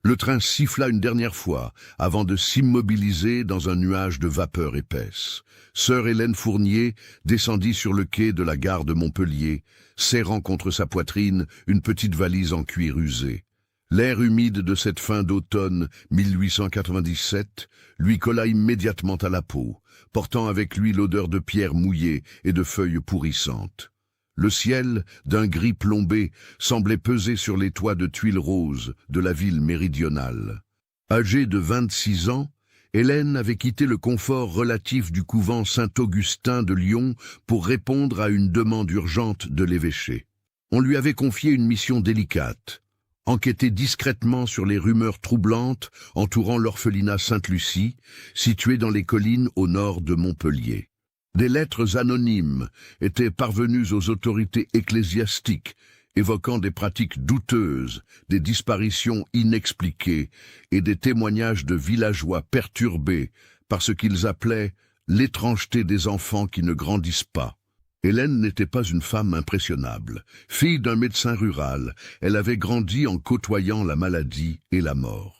Le train siffla une dernière fois, avant de s'immobiliser dans un nuage de vapeur épaisse. Sœur Hélène Fournier descendit sur le quai de la gare de Montpellier, serrant contre sa poitrine une petite valise en cuir usé. L'air humide de cette fin d'automne 1897 lui colla immédiatement à la peau, portant avec lui l'odeur de pierres mouillées et de feuilles pourrissantes. Le ciel, d'un gris plombé, semblait peser sur les toits de tuiles roses de la ville méridionale. Âgée de 26 ans, Hélène avait quitté le confort relatif du couvent Saint-Augustin de Lyon pour répondre à une demande urgente de l'évêché. On lui avait confié une mission délicate: enquêter discrètement sur les rumeurs troublantes entourant l'orphelinat Sainte-Lucie, situé dans les collines au nord de Montpellier. Des lettres anonymes étaient parvenues aux autorités ecclésiastiques, évoquant des pratiques douteuses, des disparitions inexpliquées et des témoignages de villageois perturbés par ce qu'ils appelaient l'étrangeté des enfants qui ne grandissent pas. Hélène n'était pas une femme impressionnable. Fille d'un médecin rural, elle avait grandi en côtoyant la maladie et la mort.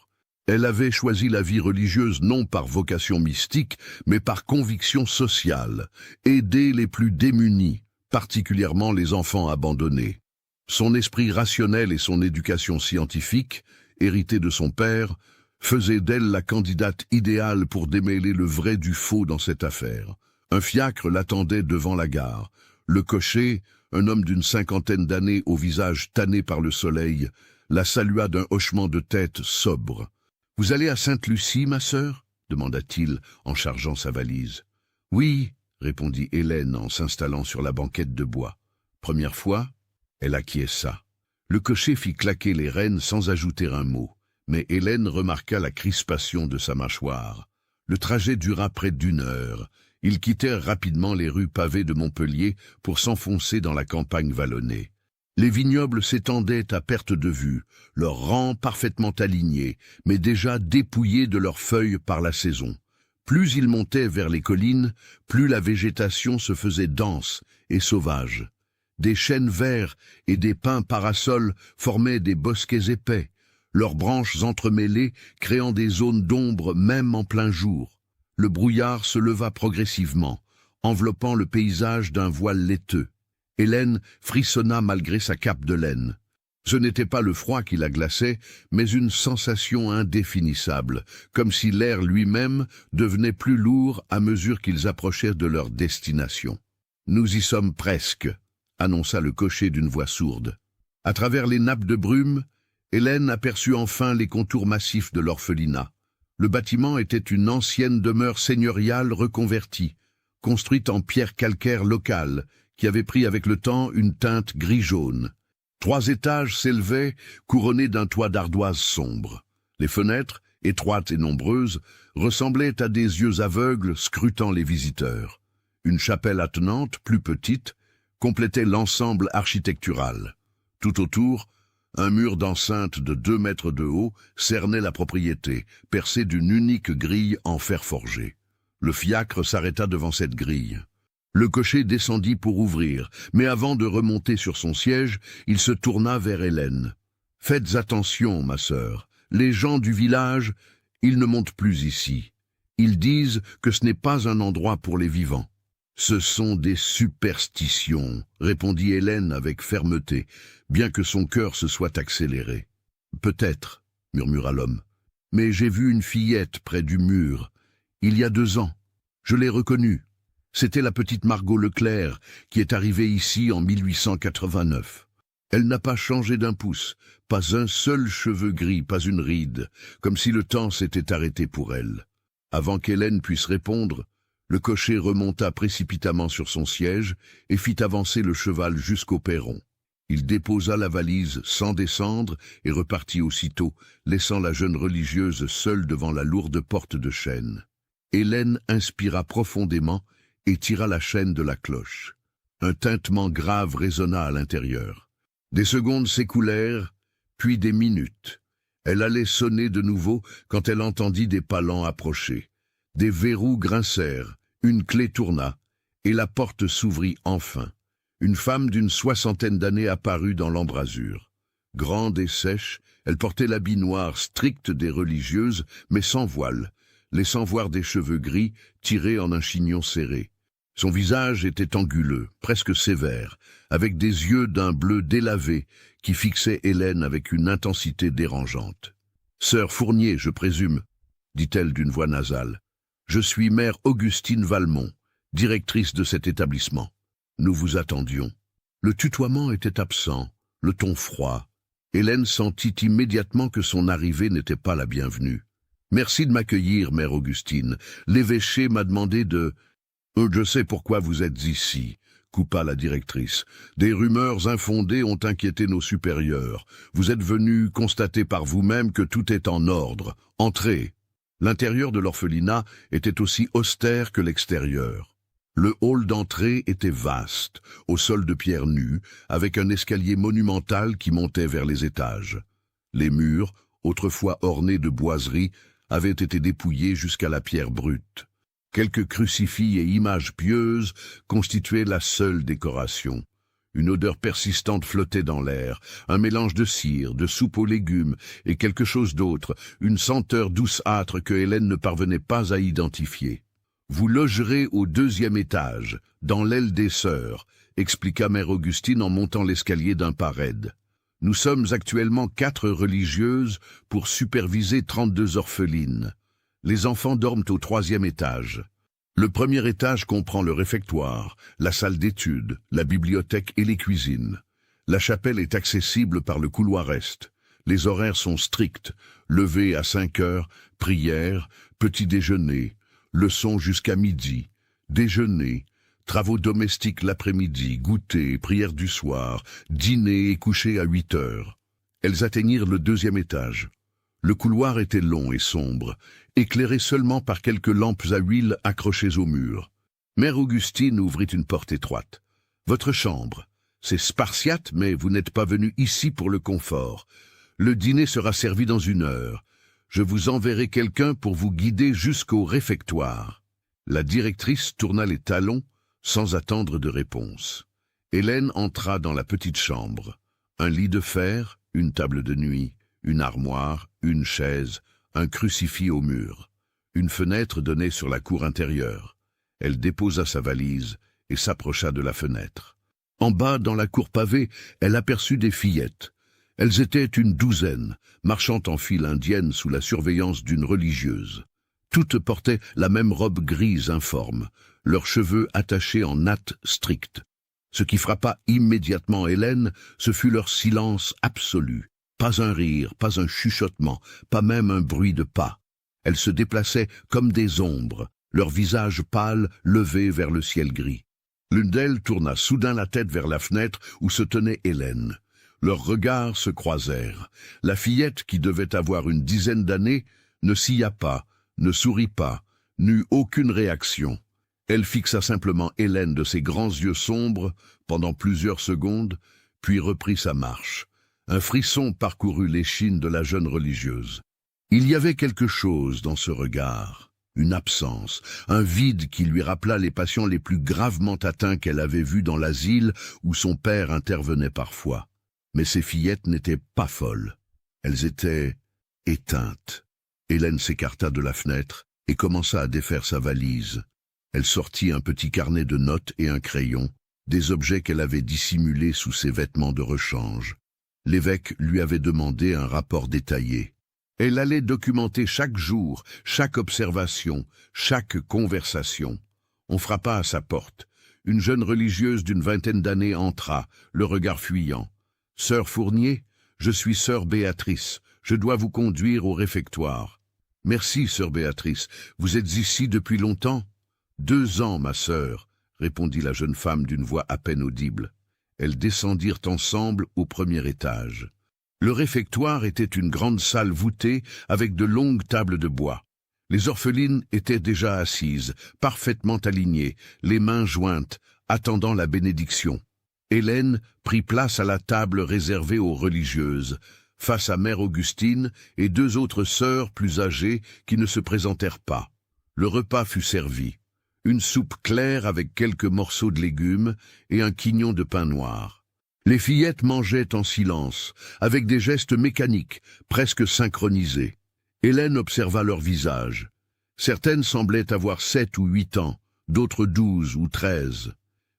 Elle avait choisi la vie religieuse non par vocation mystique, mais par conviction sociale, aider les plus démunis, particulièrement les enfants abandonnés. Son esprit rationnel et son éducation scientifique, héritée de son père, faisaient d'elle la candidate idéale pour démêler le vrai du faux dans cette affaire. Un fiacre l'attendait devant la gare. Le cocher, un homme d'une cinquantaine d'années au visage tanné par le soleil, la salua d'un hochement de tête sobre. « Vous allez à Sainte-Lucie, ma sœur » demanda-t-il en chargeant sa valise. « Oui » répondit Hélène en s'installant sur la banquette de bois. Première fois, elle acquiesça. Le cocher fit claquer les rênes sans ajouter un mot, mais Hélène remarqua la crispation de sa mâchoire. Le trajet dura près d'1 heure. Ils quittèrent rapidement les rues pavées de Montpellier pour s'enfoncer dans la campagne vallonnée. Les vignobles s'étendaient à perte de vue, leurs rangs parfaitement alignés, mais déjà dépouillés de leurs feuilles par la saison. Plus ils montaient vers les collines, plus la végétation se faisait dense et sauvage. Des chênes verts et des pins parasols formaient des bosquets épais, leurs branches entremêlées créant des zones d'ombre même en plein jour. Le brouillard se leva progressivement, enveloppant le paysage d'un voile laiteux. Hélène frissonna malgré sa cape de laine. Ce n'était pas le froid qui la glaçait, mais une sensation indéfinissable, comme si l'air lui-même devenait plus lourd à mesure qu'ils approchèrent de leur destination. « Nous y sommes presque », annonça le cocher d'une voix sourde. À travers les nappes de brume, Hélène aperçut enfin les contours massifs de l'orphelinat. Le bâtiment était une ancienne demeure seigneuriale reconvertie, construite en pierre calcaire locale, qui avait pris avec le temps une teinte gris-jaune. 3 étages s'élevaient, couronnés d'un toit d'ardoise sombre. Les fenêtres, étroites et nombreuses, ressemblaient à des yeux aveugles scrutant les visiteurs. Une chapelle attenante, plus petite, complétait l'ensemble architectural. Tout autour, un mur d'enceinte de 2 mètres de haut cernait la propriété, percé d'une unique grille en fer forgé. Le fiacre s'arrêta devant cette grille. Le cocher descendit pour ouvrir, mais avant de remonter sur son siège, il se tourna vers Hélène. « Faites attention, ma sœur. Les gens du village, ils ne montent plus ici. Ils disent que ce n'est pas un endroit pour les vivants. » « Ce sont des superstitions, » répondit Hélène avec fermeté, bien que son cœur se soit accéléré. « Peut-être, » murmura l'homme, « mais j'ai vu une fillette près du mur, il y a 2 ans. Je l'ai reconnue. C'était la petite Margot Leclerc qui est arrivée ici en 1889. Elle n'a pas changé d'un pouce, pas un seul cheveu gris, pas une ride, comme si le temps s'était arrêté pour elle. » Avant qu'Hélène puisse répondre, le cocher remonta précipitamment sur son siège et fit avancer le cheval jusqu'au perron. Il déposa la valise sans descendre et repartit aussitôt, laissant la jeune religieuse seule devant la lourde porte de chêne. Hélène inspira profondément et tira la chaîne de la cloche. Un tintement grave résonna à l'intérieur. Des secondes s'écoulèrent, puis des minutes. Elle allait sonner de nouveau quand elle entendit des pas lents approcher. Des verrous grincèrent, une clé tourna, et la porte s'ouvrit enfin. Une femme d'une 60aine d'années apparut dans l'embrasure. Grande et sèche, elle portait l'habit noir strict des religieuses, mais sans voile, laissant voir des cheveux gris tirés en un chignon serré. Son visage était anguleux, presque sévère, avec des yeux d'un bleu délavé qui fixaient Hélène avec une intensité dérangeante. « Sœur Fournier, je présume, » dit-elle d'une voix nasale. « Je suis mère Augustine Valmont, directrice de cet établissement. Nous vous attendions. » Le tutoiement était absent, le ton froid. Hélène sentit immédiatement que son arrivée n'était pas la bienvenue. « Merci de m'accueillir, mère Augustine. L'évêché m'a demandé de... »« Je sais pourquoi vous êtes ici, » coupa la directrice. « Des rumeurs infondées ont inquiété nos supérieurs. Vous êtes venus constater par vous-même que tout est en ordre. Entrez. » L'intérieur de l'orphelinat était aussi austère que l'extérieur. Le hall d'entrée était vaste, au sol de pierre nue, avec un escalier monumental qui montait vers les étages. Les murs, autrefois ornés de boiseries, avaient été dépouillés jusqu'à la pierre brute. Quelques crucifix et images pieuses constituaient la seule décoration. Une odeur persistante flottait dans l'air, un mélange de cire, de soupe aux légumes et quelque chose d'autre, une senteur douceâtre que Hélène ne parvenait pas à identifier. « Vous logerez au 2e étage, dans l'aile des sœurs », expliqua mère Augustine en montant l'escalier d'un pas raide. « Nous sommes actuellement 4 religieuses pour superviser 32 orphelines. Les enfants dorment au 3e étage. Le 1er étage comprend le réfectoire, la salle d'études, la bibliothèque et les cuisines. La chapelle est accessible par le couloir est. Les horaires sont stricts, lever à 5 heures, prière, petit déjeuner, leçons jusqu'à midi, déjeuner, travaux domestiques l'après-midi, goûter, prière du soir, dîner et coucher à 8 heures. Elles atteignirent le 2e étage. Le couloir était long et sombre, éclairé seulement par quelques lampes à huile accrochées au mur. Mère Augustine ouvrit une porte étroite. « Votre chambre. C'est spartiate, mais vous n'êtes pas venu ici pour le confort. Le dîner sera servi dans 1 heure. Je vous enverrai quelqu'un pour vous guider jusqu'au réfectoire. » La directrice tourna les talons sans attendre de réponse. Hélène entra dans la petite chambre. Un lit de fer, une table de nuit, une armoire, une chaise, un crucifix au mur. Une fenêtre donnait sur la cour intérieure. Elle déposa sa valise et s'approcha de la fenêtre. En bas, dans la cour pavée, elle aperçut des fillettes. Elles étaient une 12aine, marchant en file indienne sous la surveillance d'une religieuse. Toutes portaient la même robe grise informe, leurs cheveux attachés en nattes strictes. Ce qui frappa immédiatement Hélène, ce fut leur silence absolu. Pas un rire, pas un chuchotement, pas même un bruit de pas. Elles se déplaçaient comme des ombres, leurs visages pâles levés vers le ciel gris. L'une d'elles tourna soudain la tête vers la fenêtre où se tenait Hélène. Leurs regards se croisèrent. La fillette, qui devait avoir une 10aine d'années, ne sia pas, ne sourit pas, n'eut aucune réaction. Elle fixa simplement Hélène de ses grands yeux sombres pendant plusieurs secondes, puis reprit sa marche. Un frisson parcourut l'échine de la jeune religieuse. Il y avait quelque chose dans ce regard, une absence, un vide qui lui rappela les patients les plus gravement atteints qu'elle avait vus dans l'asile où son père intervenait parfois. Mais ces fillettes n'étaient pas folles. Elles étaient éteintes. Hélène s'écarta de la fenêtre et commença à défaire sa valise. Elle sortit un petit carnet de notes et un crayon, des objets qu'elle avait dissimulés sous ses vêtements de rechange. L'évêque lui avait demandé un rapport détaillé. Elle allait documenter chaque jour, chaque observation, chaque conversation. On frappa à sa porte. Une jeune religieuse d'une 20aine d'années entra, le regard fuyant. « Sœur Fournier, je suis sœur Béatrice. Je dois vous conduire au réfectoire. »« Merci, sœur Béatrice. Vous êtes ici depuis longtemps ?»« 2 ans, ma sœur, » répondit la jeune femme d'une voix à peine audible. Elles descendirent ensemble au 1er étage. Le réfectoire était une grande salle voûtée avec de longues tables de bois. Les orphelines étaient déjà assises, parfaitement alignées, les mains jointes, attendant la bénédiction. Hélène prit place à la table réservée aux religieuses, face à mère Augustine et 2 autres sœurs plus âgées qui ne se présentèrent pas. Le repas fut servi. Une soupe claire avec quelques morceaux de légumes et un quignon de pain noir. Les fillettes mangeaient en silence, avec des gestes mécaniques, presque synchronisés. Hélène observa leur visage. Certaines semblaient avoir 7 ou 8 ans, d'autres 12 ou 13.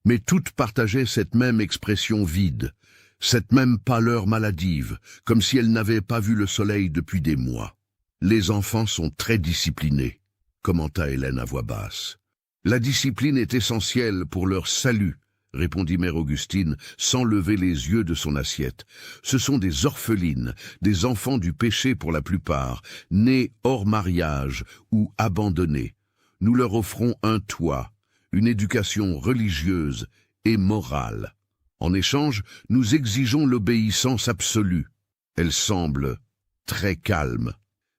Mais toutes partageaient cette même expression vide, cette même pâleur maladive, comme si elles n'avaient pas vu le soleil depuis des mois. « Les enfants sont très disciplinés », commenta Hélène à voix basse. « La discipline est essentielle pour leur salut, » répondit Mère Augustine, sans lever les yeux de son assiette. « Ce sont des orphelines, des enfants du péché pour la plupart, nés hors mariage ou abandonnés. Nous leur offrons un toit, une éducation religieuse et morale. En échange, nous exigeons l'obéissance absolue. Elle semble très calme.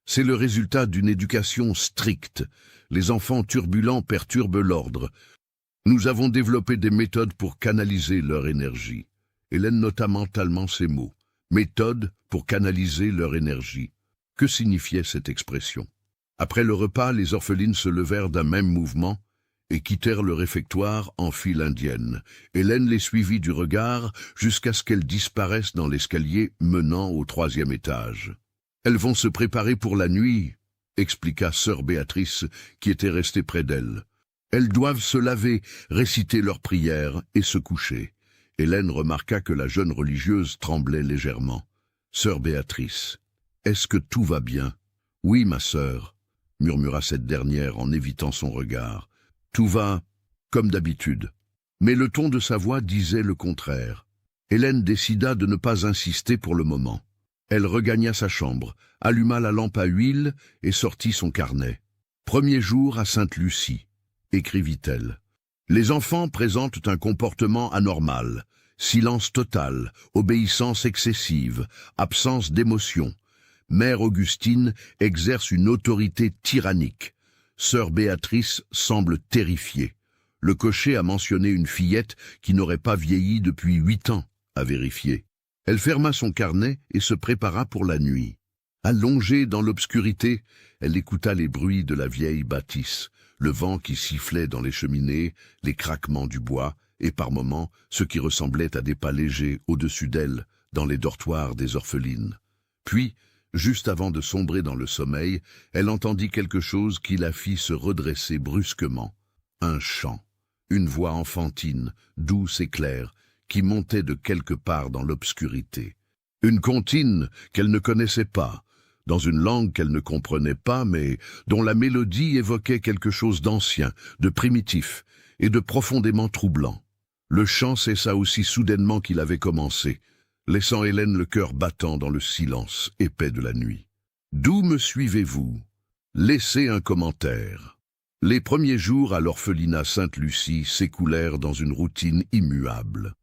C'est le résultat d'une éducation stricte. Les enfants turbulents perturbent l'ordre. Nous avons développé des méthodes pour canaliser leur énergie. » Hélène nota mentalement ces mots. Méthode pour canaliser leur énergie. Que signifiait cette expression? Après le repas, les orphelines se levèrent d'un même mouvement et quittèrent le réfectoire en file indienne. Hélène les suivit du regard jusqu'à ce qu'elles disparaissent dans l'escalier menant au 3e étage. « Elles vont se préparer pour la nuit », expliqua sœur Béatrice, qui était restée près d'elle. « Elles doivent se laver, réciter leurs prières et se coucher. » Hélène remarqua que la jeune religieuse tremblait légèrement. « Sœur Béatrice, est-ce que tout va bien ?»« Oui, ma sœur, » murmura cette dernière en évitant son regard. « Tout va comme d'habitude. » Mais le ton de sa voix disait le contraire. Hélène décida de ne pas insister pour le moment. Elle regagna sa chambre, alluma la lampe à huile et sortit son carnet. « Premier jour à Sainte-Lucie », écrivit-elle. « Les enfants présentent un comportement anormal. Silence total, obéissance excessive, absence d'émotion. Mère Augustine exerce une autorité tyrannique. Sœur Béatrice semble terrifiée. Le cocher a mentionné une fillette qui n'aurait pas vieilli depuis 8 ans, à vérifier. » Elle ferma son carnet et se prépara pour la nuit. Allongée dans l'obscurité, elle écouta les bruits de la vieille bâtisse, le vent qui sifflait dans les cheminées, les craquements du bois, et par moments ce qui ressemblait à des pas légers au-dessus d'elle, dans les dortoirs des orphelines. Puis, juste avant de sombrer dans le sommeil, elle entendit quelque chose qui la fit se redresser brusquement. Un chant, une voix enfantine, douce et claire, qui montait de quelque part dans l'obscurité. Une comptine qu'elle ne connaissait pas, dans une langue qu'elle ne comprenait pas, mais dont la mélodie évoquait quelque chose d'ancien, de primitif et de profondément troublant. Le chant cessa aussi soudainement qu'il avait commencé, laissant Hélène le cœur battant dans le silence épais de la nuit. « D'où me suivez-vous? Laissez un commentaire. » Les premiers jours à l'orphelinat Sainte-Lucie s'écoulèrent dans une routine immuable.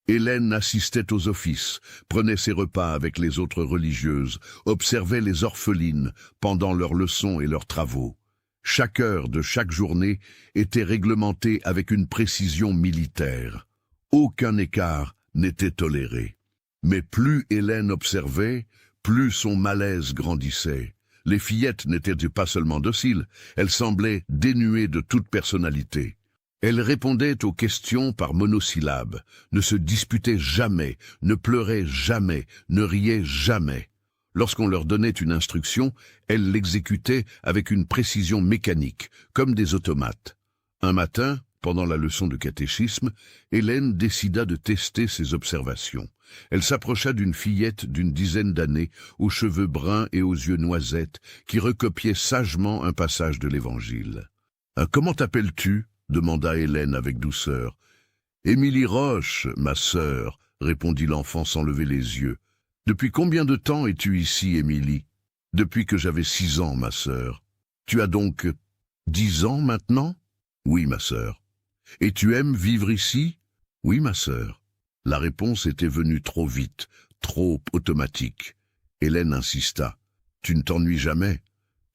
Hélène assistait aux offices, prenait ses repas avec les autres religieuses, observait les orphelines pendant leurs leçons et leurs travaux. Chaque heure de chaque journée était réglementée avec une précision militaire. Aucun écart n'était toléré. Mais plus Hélène observait, plus son malaise grandissait. Les fillettes n'étaient pas seulement dociles, elles semblaient dénuées de toute personnalité. Elles répondaient aux questions par monosyllabes, ne se disputaient jamais, ne pleuraient jamais, ne riaient jamais. Lorsqu'on leur donnait une instruction, elles l'exécutaient avec une précision mécanique, comme des automates. Un matin, pendant la leçon de catéchisme, Hélène décida de tester ses observations. Elle s'approcha d'une fillette d'une dizaine d'années, aux cheveux bruns et aux yeux noisettes, qui recopiait sagement un passage de l'Évangile. « Comment t'appelles-tu » demanda Hélène avec douceur. « Émilie Roche, ma sœur, » répondit l'enfant sans lever les yeux. « Depuis combien de temps es-tu ici, Émilie ?»« Depuis que j'avais 6 ans, ma sœur. »« Tu as donc 10 ans maintenant ?»« Oui, ma sœur. »« Et tu aimes vivre ici ?»« Oui, ma sœur. » La réponse était venue trop vite, trop automatique. Hélène insista. « Tu ne t'ennuies jamais?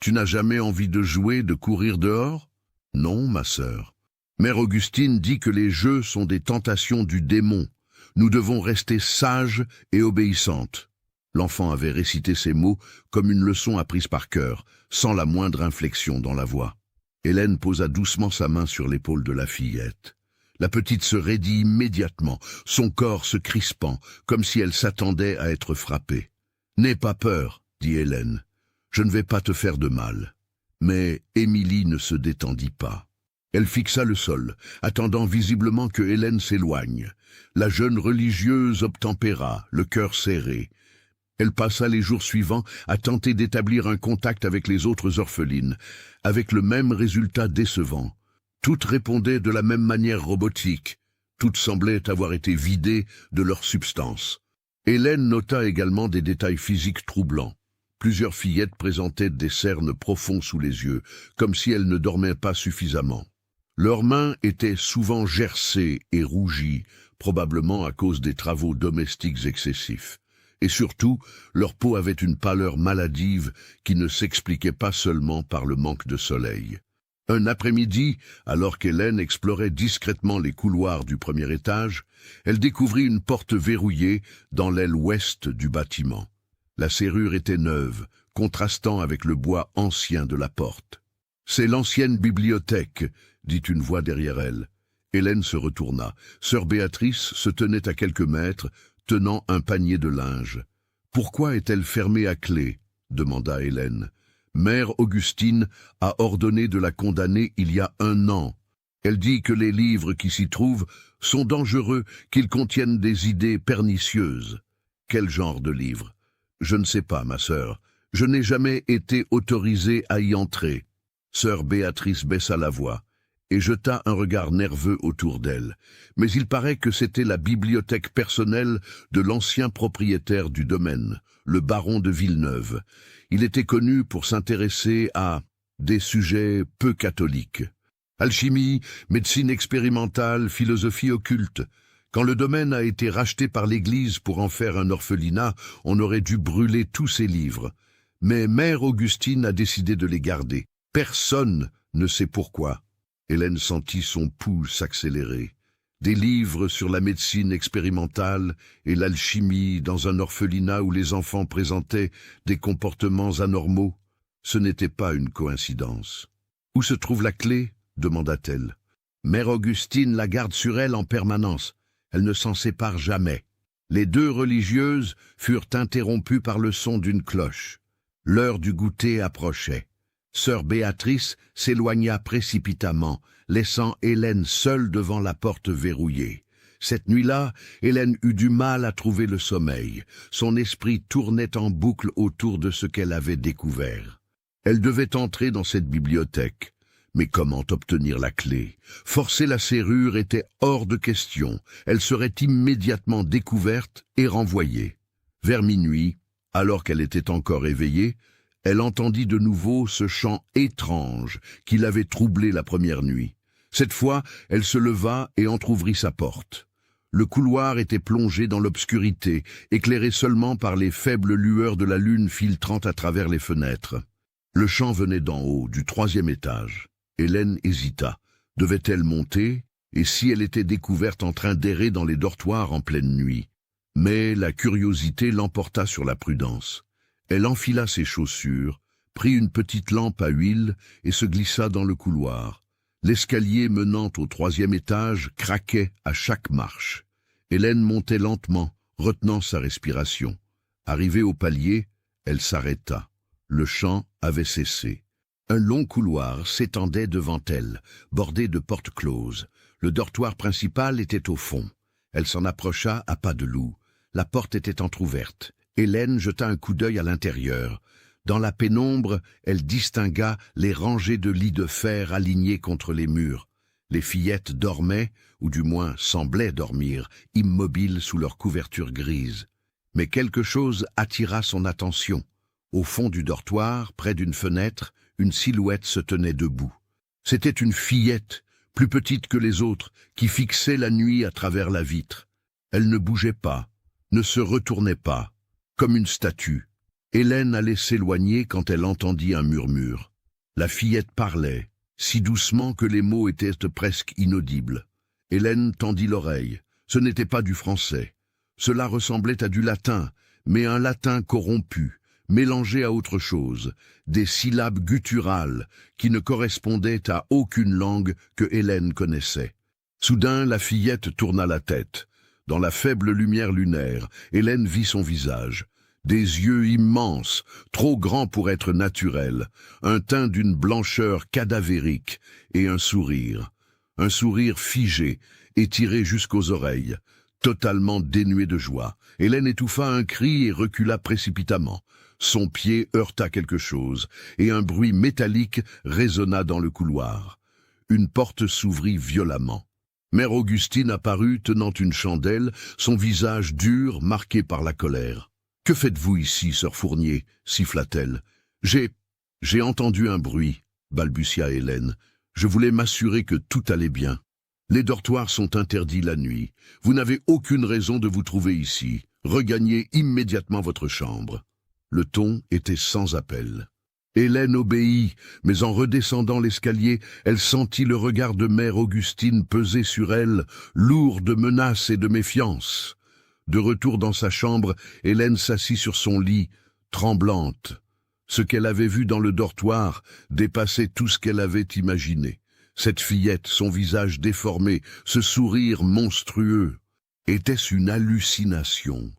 Tu n'as jamais envie de jouer, de courir dehors ?»« Non, ma sœur. Mère Augustine dit que les jeux sont des tentations du démon. Nous devons rester sages et obéissantes. » L'enfant avait récité ces mots comme une leçon apprise par cœur, sans la moindre inflexion dans la voix. Hélène posa doucement sa main sur l'épaule de la fillette. La petite se raidit immédiatement, son corps se crispant, comme si elle s'attendait à être frappée. « N'aie pas peur, dit Hélène. Je ne vais pas te faire de mal. » Mais Émilie ne se détendit pas. Elle fixa le sol, attendant visiblement que Hélène s'éloigne. La jeune religieuse obtempéra, le cœur serré. Elle passa les jours suivants à tenter d'établir un contact avec les autres orphelines, avec le même résultat décevant. Toutes répondaient de la même manière robotique. Toutes semblaient avoir été vidées de leur substance. Hélène nota également des détails physiques troublants. Plusieurs fillettes présentaient des cernes profonds sous les yeux, comme si elles ne dormaient pas suffisamment. Leurs mains étaient souvent gercées et rougies, probablement à cause des travaux domestiques excessifs. Et surtout, leur peau avait une pâleur maladive qui ne s'expliquait pas seulement par le manque de soleil. Un après-midi, alors qu'Hélène explorait discrètement les couloirs du premier étage, elle découvrit une porte verrouillée dans l'aile ouest du bâtiment. La serrure était neuve, contrastant avec le bois ancien de la porte. « C'est l'ancienne bibliothèque », dit une voix derrière elle. Hélène se retourna. Sœur Béatrice se tenait à quelques mètres, tenant un panier de linge. « Pourquoi est-elle fermée à clé ?» demanda Hélène. « Mère Augustine a ordonné de la condamner il y a 1 an. Elle dit que les livres qui s'y trouvent sont dangereux, qu'ils contiennent des idées pernicieuses. » « Quel genre de livres ? » ?»« Je ne sais pas, ma sœur. Je n'ai jamais été autorisée à y entrer. » Sœur Béatrice baissa la voix et jeta un regard nerveux autour d'elle. Mais il paraît que c'était la bibliothèque personnelle de l'ancien propriétaire du domaine, le baron de Villeneuve. Il était connu pour s'intéresser à des sujets peu catholiques. Alchimie, médecine expérimentale, philosophie occulte. Quand le domaine a été racheté par l'Église pour en faire un orphelinat, on aurait dû brûler tous ces livres. Mais Mère Augustine a décidé de les garder. Personne ne sait pourquoi. Hélène sentit son pouls s'accélérer. Des livres sur la médecine expérimentale et l'alchimie dans un orphelinat où les enfants présentaient des comportements anormaux. Ce n'était pas une coïncidence. « Où se trouve la clé ?» demanda-t-elle. « Mère Augustine la garde sur elle en permanence. Elle ne s'en sépare jamais. » Les 2 religieuses furent interrompues par le son d'une cloche. L'heure du goûter approchait. Sœur Béatrice s'éloigna précipitamment, laissant Hélène seule devant la porte verrouillée. Cette nuit-là, Hélène eut du mal à trouver le sommeil. Son esprit tournait en boucle autour de ce qu'elle avait découvert. Elle devait entrer dans cette bibliothèque. Mais comment obtenir la clé? Forcer la serrure était hors de question. Elle serait immédiatement découverte et renvoyée. Vers minuit, alors qu'elle était encore éveillée, elle entendit de nouveau ce chant étrange qui l'avait troublée la première nuit. Cette fois, elle se leva et entr'ouvrit sa porte. Le couloir était plongé dans l'obscurité, éclairé seulement par les faibles lueurs de la lune filtrant à travers les fenêtres. Le chant venait d'en haut, du 3e étage. Hélène hésita. Devait-elle monter? Et si elle était découverte en train d'errer dans les dortoirs en pleine nuit? Mais la curiosité l'emporta sur la prudence. Elle enfila ses chaussures, prit une petite lampe à huile et se glissa dans le couloir. L'escalier menant au 3e étage craquait à chaque marche. Hélène montait lentement, retenant sa respiration. Arrivée au palier, elle s'arrêta. Le chant avait cessé. Un long couloir s'étendait devant elle, bordé de portes closes. Le dortoir principal était au fond. Elle s'en approcha à pas de loup. La porte était entr'ouverte. Hélène jeta un coup d'œil à l'intérieur. Dans la pénombre, elle distingua les rangées de lits de fer alignés contre les murs. Les fillettes dormaient, ou du moins semblaient dormir, immobiles sous leur couverture grise. Mais quelque chose attira son attention. Au fond du dortoir, près d'une fenêtre, une silhouette se tenait debout. C'était une fillette, plus petite que les autres, qui fixait la nuit à travers la vitre. Elle ne bougeait pas, ne se retournait pas, comme une statue. Hélène allait s'éloigner quand elle entendit un murmure. La fillette parlait, si doucement que les mots étaient presque inaudibles. Hélène tendit l'oreille. Ce n'était pas du français. Cela ressemblait à du latin, mais un latin corrompu, mélangé à autre chose, des syllabes gutturales qui ne correspondaient à aucune langue que Hélène connaissait. Soudain, la fillette tourna la tête. Dans la faible lumière lunaire, Hélène vit son visage. Des yeux immenses, trop grands pour être naturels, un teint d'une blancheur cadavérique et un sourire figé, étiré jusqu'aux oreilles, totalement dénué de joie. Hélène étouffa un cri et recula précipitamment. Son pied heurta quelque chose, et un bruit métallique résonna dans le couloir. Une porte s'ouvrit violemment. Mère Augustine apparut tenant une chandelle, son visage dur, marqué par la colère. « Que faites-vous ici, sœur Fournier » siffla-t-elle. « J'ai entendu un bruit, » balbutia Hélène. « Je voulais m'assurer que tout allait bien. Les dortoirs sont interdits la nuit. Vous n'avez aucune raison de vous trouver ici. Regagnez immédiatement votre chambre. » Le ton était sans appel. Hélène obéit, mais en redescendant l'escalier, elle sentit le regard de Mère Augustine peser sur elle, lourd de menaces et de méfiance. De retour dans sa chambre, Hélène s'assit sur son lit, tremblante. Ce qu'elle avait vu dans le dortoir dépassait tout ce qu'elle avait imaginé. Cette fillette, son visage déformé, ce sourire monstrueux. Était-ce une hallucination?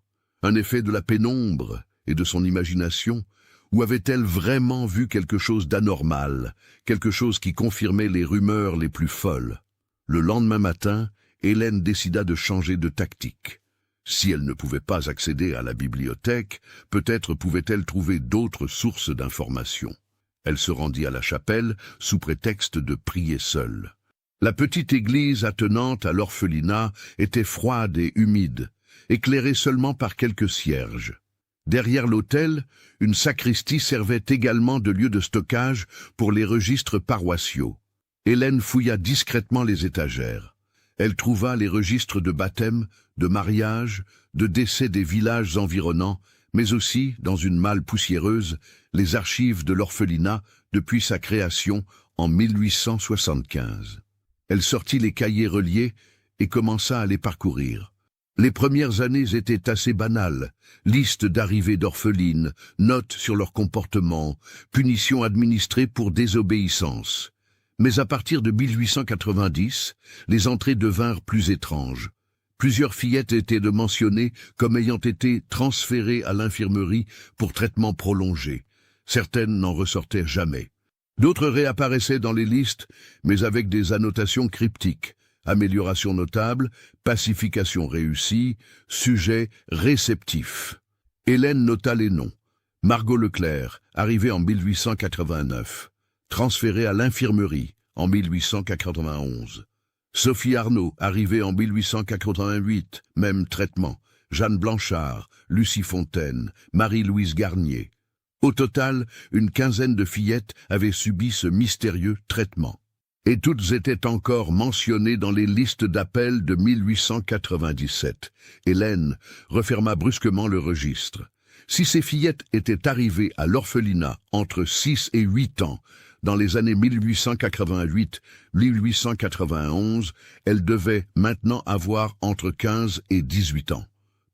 Un effet de la pénombre et de son imagination? Ou avait-elle vraiment vu quelque chose d'anormal, quelque chose qui confirmait les rumeurs les plus folles? Le lendemain matin, Hélène décida de changer de tactique. Si elle ne pouvait pas accéder à la bibliothèque, peut-être pouvait-elle trouver d'autres sources d'informations. Elle se rendit à la chapelle sous prétexte de prier seule. La petite église attenante à l'orphelinat était froide et humide, éclairée seulement par quelques cierges. Derrière l'autel, une sacristie servait également de lieu de stockage pour les registres paroissiaux. Hélène fouilla discrètement les étagères. Elle trouva les registres de baptême, de mariage, de décès des villages environnants, mais aussi, dans une malle poussiéreuse, les archives de l'orphelinat depuis sa création en 1875. Elle sortit les cahiers reliés et commença à les parcourir. Les premières années étaient assez banales, liste d'arrivées d'orphelines, notes sur leur comportement, punitions administrées pour désobéissance. Mais à partir de 1890, les entrées devinrent plus étranges. Plusieurs fillettes étaient mentionnées comme ayant été transférées à l'infirmerie pour traitement prolongé. Certaines n'en ressortaient jamais. D'autres réapparaissaient dans les listes, mais avec des annotations cryptiques. Amélioration notable, pacification réussie, sujet réceptif. Hélène nota les noms. Margot Leclerc, arrivée en 1889. Transférée à l'infirmerie en 1891. Sophie Arnaud, arrivée en 1888, même traitement. Jeanne Blanchard, Lucie Fontaine, Marie-Louise Garnier. Au total, une quinzaine de fillettes avaient subi ce mystérieux traitement. Et toutes étaient encore mentionnées dans les listes d'appels de 1897. Hélène referma brusquement le registre. Si ces fillettes étaient arrivées à l'orphelinat entre 6 et 8 ans, dans les années 1888-1891, elles devaient maintenant avoir entre 15 et 18 ans.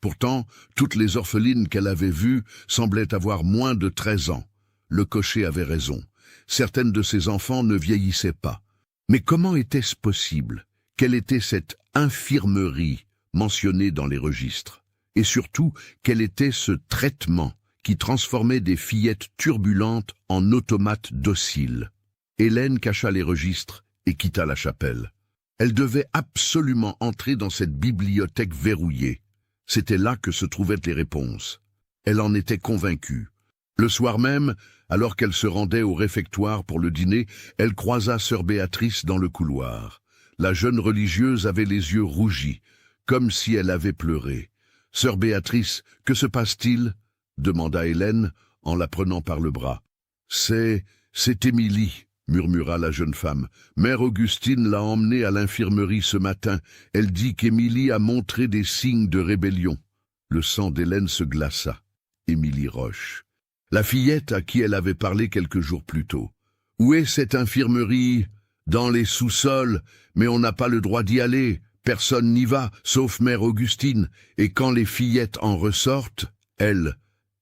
Pourtant, toutes les orphelines qu'elle avait vues semblaient avoir moins de 13 ans. Le cocher avait raison. Certaines de ces enfants ne vieillissaient pas. Mais comment était-ce possible? Quelle était cette infirmerie mentionnée dans les registres? Et surtout, quel était ce traitement qui transformait des fillettes turbulentes en automates dociles? Hélène cacha les registres et quitta la chapelle. Elle devait absolument entrer dans cette bibliothèque verrouillée. C'était là que se trouvaient les réponses. Elle en était convaincue. Le soir même, alors qu'elle se rendait au réfectoire pour le dîner, elle croisa sœur Béatrice dans le couloir. La jeune religieuse avait les yeux rougis, comme si elle avait pleuré. « Sœur Béatrice, que se passe-t-il » demanda Hélène en la prenant par le bras. « C'est Émilie » murmura la jeune femme. « Mère Augustine l'a emmenée à l'infirmerie ce matin. Elle dit qu'Émilie a montré des signes de rébellion. » Le sang d'Hélène se glaça. Émilie Roche. La fillette à qui elle avait parlé quelques jours plus tôt. « Où est cette infirmerie ?»« Dans les sous-sols, mais on n'a pas le droit d'y aller. Personne n'y va, sauf Mère Augustine. Et quand les fillettes en ressortent, elles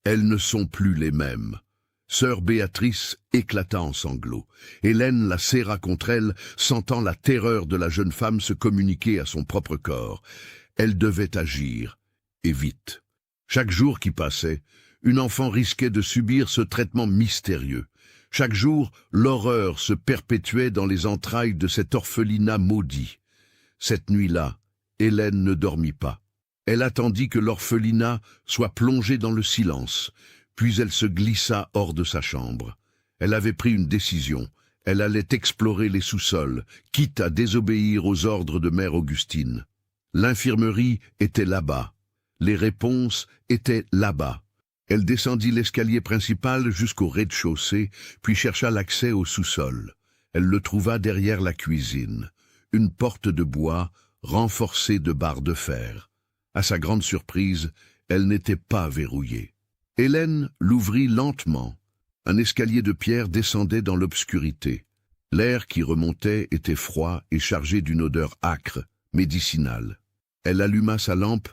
ne sont plus les mêmes. » Sœur Béatrice éclata en sanglots. Hélène la serra contre elle, sentant la terreur de la jeune femme se communiquer à son propre corps. Elle devait agir, et vite. Chaque jour qui passait, une enfant risquait de subir ce traitement mystérieux. Chaque jour, l'horreur se perpétuait dans les entrailles de cet orphelinat maudit. Cette nuit-là, Hélène ne dormit pas. Elle attendit que l'orphelinat soit plongé dans le silence, puis elle se glissa hors de sa chambre. Elle avait pris une décision. Elle allait explorer les sous-sols, quitte à désobéir aux ordres de Mère Augustine. L'infirmerie était là-bas. Les réponses étaient là-bas. Elle descendit l'escalier principal jusqu'au rez-de-chaussée, puis chercha l'accès au sous-sol. Elle le trouva derrière la cuisine. Une porte de bois, renforcée de barres de fer. À sa grande surprise, elle n'était pas verrouillée. Hélène l'ouvrit lentement. Un escalier de pierre descendait dans l'obscurité. L'air qui remontait était froid et chargé d'une odeur âcre, médicinale. Elle alluma sa lampe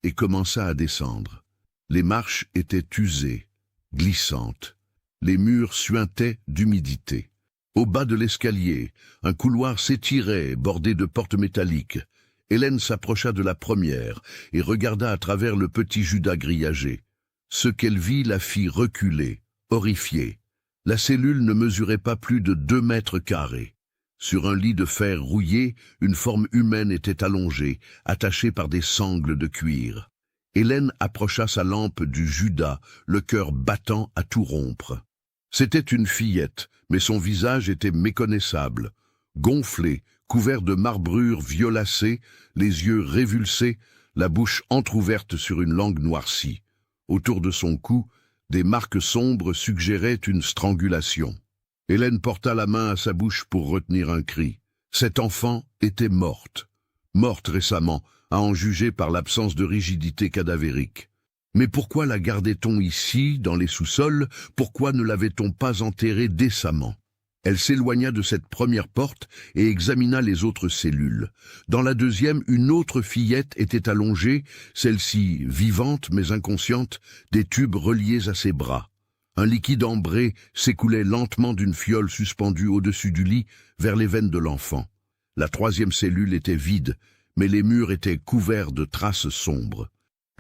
et commença à descendre. Les marches étaient usées, glissantes. Les murs suintaient d'humidité. Au bas de l'escalier, un couloir s'étirait, bordé de portes métalliques. Hélène s'approcha de la première et regarda à travers le petit Judas grillagé. Ce qu'elle vit la fit reculer, horrifiée. La cellule ne mesurait pas plus de 2 mètres carrés. Sur un lit de fer rouillé, une forme humaine était allongée, attachée par des sangles de cuir. Hélène approcha sa lampe du Judas, le cœur battant à tout rompre. C'était une fillette, mais son visage était méconnaissable. Gonflé, couvert de marbrures violacées, les yeux révulsés, la bouche entr'ouverte sur une langue noircie. Autour de son cou, des marques sombres suggéraient une strangulation. Hélène porta la main à sa bouche pour retenir un cri. Cette enfant était morte. Morte récemment, à en juger par l'absence de rigidité cadavérique. Mais pourquoi la gardait-on ici, dans les sous-sols? Pourquoi ne l'avait-on pas enterrée décemment? Elle s'éloigna de cette première porte et examina les autres cellules. Dans la deuxième, une autre fillette était allongée, celle-ci vivante mais inconsciente, des tubes reliés à ses bras. Un liquide ambré s'écoulait lentement d'une fiole suspendue au-dessus du lit vers les veines de l'enfant. La troisième cellule était vide, mais les murs étaient couverts de traces sombres.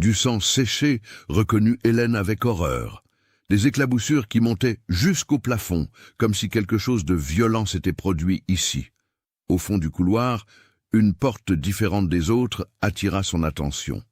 Du sang séché reconnut Hélène avec horreur. Des éclaboussures qui montaient jusqu'au plafond, comme si quelque chose de violent s'était produit ici. Au fond du couloir, une porte différente des autres attira son attention.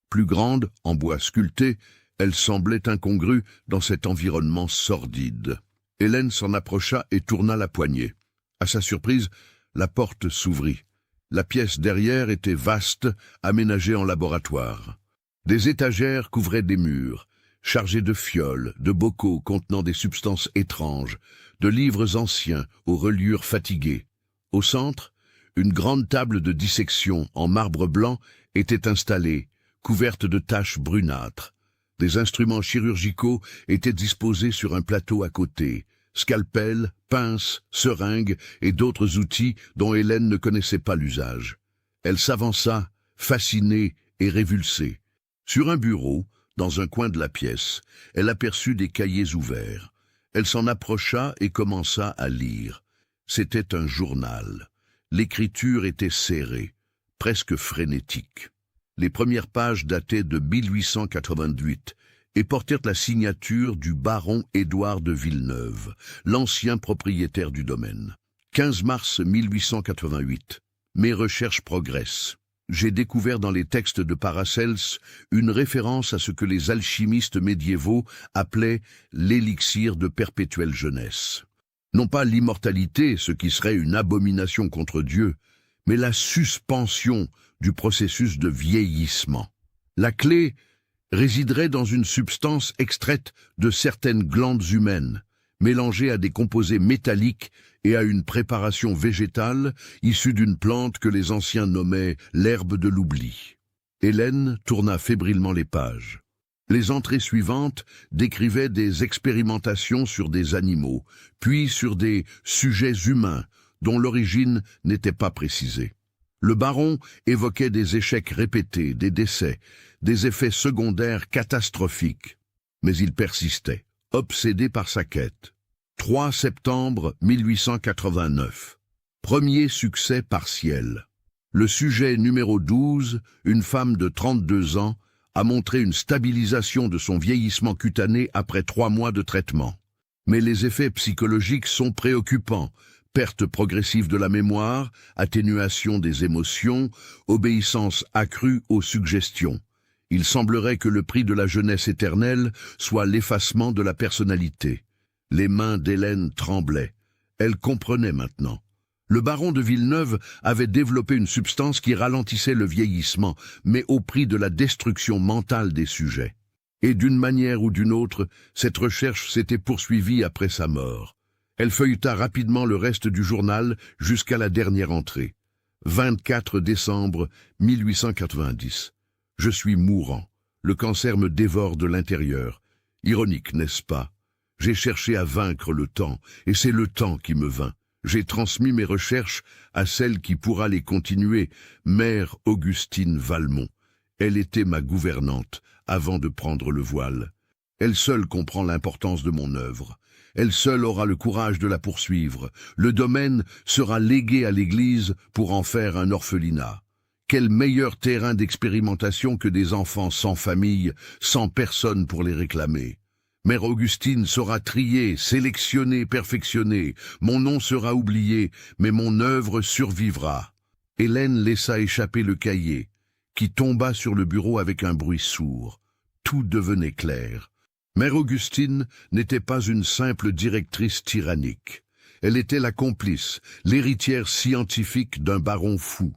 Plus grande, en bois sculpté, elle semblait incongrue dans cet environnement sordide. Hélène s'en approcha et tourna la poignée. À sa surprise, la porte s'ouvrit. La pièce derrière était vaste, aménagée en laboratoire. Des étagères couvraient des murs, chargés de fioles, de bocaux contenant des substances étranges, de livres anciens aux reliures fatiguées. Au centre, une grande table de dissection en marbre blanc était installée, couverte de taches brunâtres. Des instruments chirurgicaux étaient disposés sur un plateau à côté, scalpels, pinces, seringues et d'autres outils dont Hélène ne connaissait pas l'usage. Elle s'avança, fascinée et révulsée. Sur un bureau, dans un coin de la pièce, elle aperçut des cahiers ouverts. Elle s'en approcha et commença à lire. C'était un journal. L'écriture était serrée, presque frénétique. Les premières pages dataient de 1888 et portèrent la signature du baron Édouard de Villeneuve, l'ancien propriétaire du domaine. 15 mars 1888. Mes recherches progressent. J'ai découvert dans les textes de Paracels une référence à ce que les alchimistes médiévaux appelaient l'élixir de perpétuelle jeunesse. Non pas l'immortalité, ce qui serait une abomination contre Dieu, mais la suspension du processus de vieillissement. La clé résiderait dans une substance extraite de certaines glandes humaines, mélangée à des composés métalliques et à une préparation végétale issue d'une plante que les anciens nommaient l'herbe de l'oubli. Hélène tourna fébrilement les pages. Les entrées suivantes décrivaient des expérimentations sur des animaux, puis sur des sujets humains dont l'origine n'était pas précisée. Le baron évoquait des échecs répétés, des décès, des effets secondaires catastrophiques. Mais il persistait, obsédé par sa quête. 3 septembre 1889. Premier succès partiel. Le sujet numéro 12, une femme de 32 ans, a montré une stabilisation de son vieillissement cutané après 3 mois de traitement. Mais les effets psychologiques sont préoccupants. Perte progressive de la mémoire, atténuation des émotions, obéissance accrue aux suggestions. Il semblerait que le prix de la jeunesse éternelle soit l'effacement de la personnalité. Les mains d'Hélène tremblaient. Elle comprenait maintenant. Le baron de Villeneuve avait développé une substance qui ralentissait le vieillissement, mais au prix de la destruction mentale des sujets. Et d'une manière ou d'une autre, cette recherche s'était poursuivie après sa mort. Elle feuilleta rapidement le reste du journal jusqu'à la dernière entrée. 24 décembre 1890. Je suis mourant. Le cancer me dévore de l'intérieur. Ironique, n'est-ce pas? J'ai cherché à vaincre le temps, et c'est le temps qui me vint. J'ai transmis mes recherches à celle qui pourra les continuer, Mère Augustine Valmont. Elle était ma gouvernante avant de prendre le voile. Elle seule comprend l'importance de mon œuvre. Elle seule aura le courage de la poursuivre. Le domaine sera légué à l'Église pour en faire un orphelinat. Quel meilleur terrain d'expérimentation que des enfants sans famille, sans personne pour les réclamer. Mère Augustine saura trier, sélectionner, perfectionner. Mon nom sera oublié, mais mon œuvre survivra. Hélène laissa échapper le cahier, qui tomba sur le bureau avec un bruit sourd. Tout devenait clair. Mère Augustine n'était pas une simple directrice tyrannique. Elle était la complice, l'héritière scientifique d'un baron fou.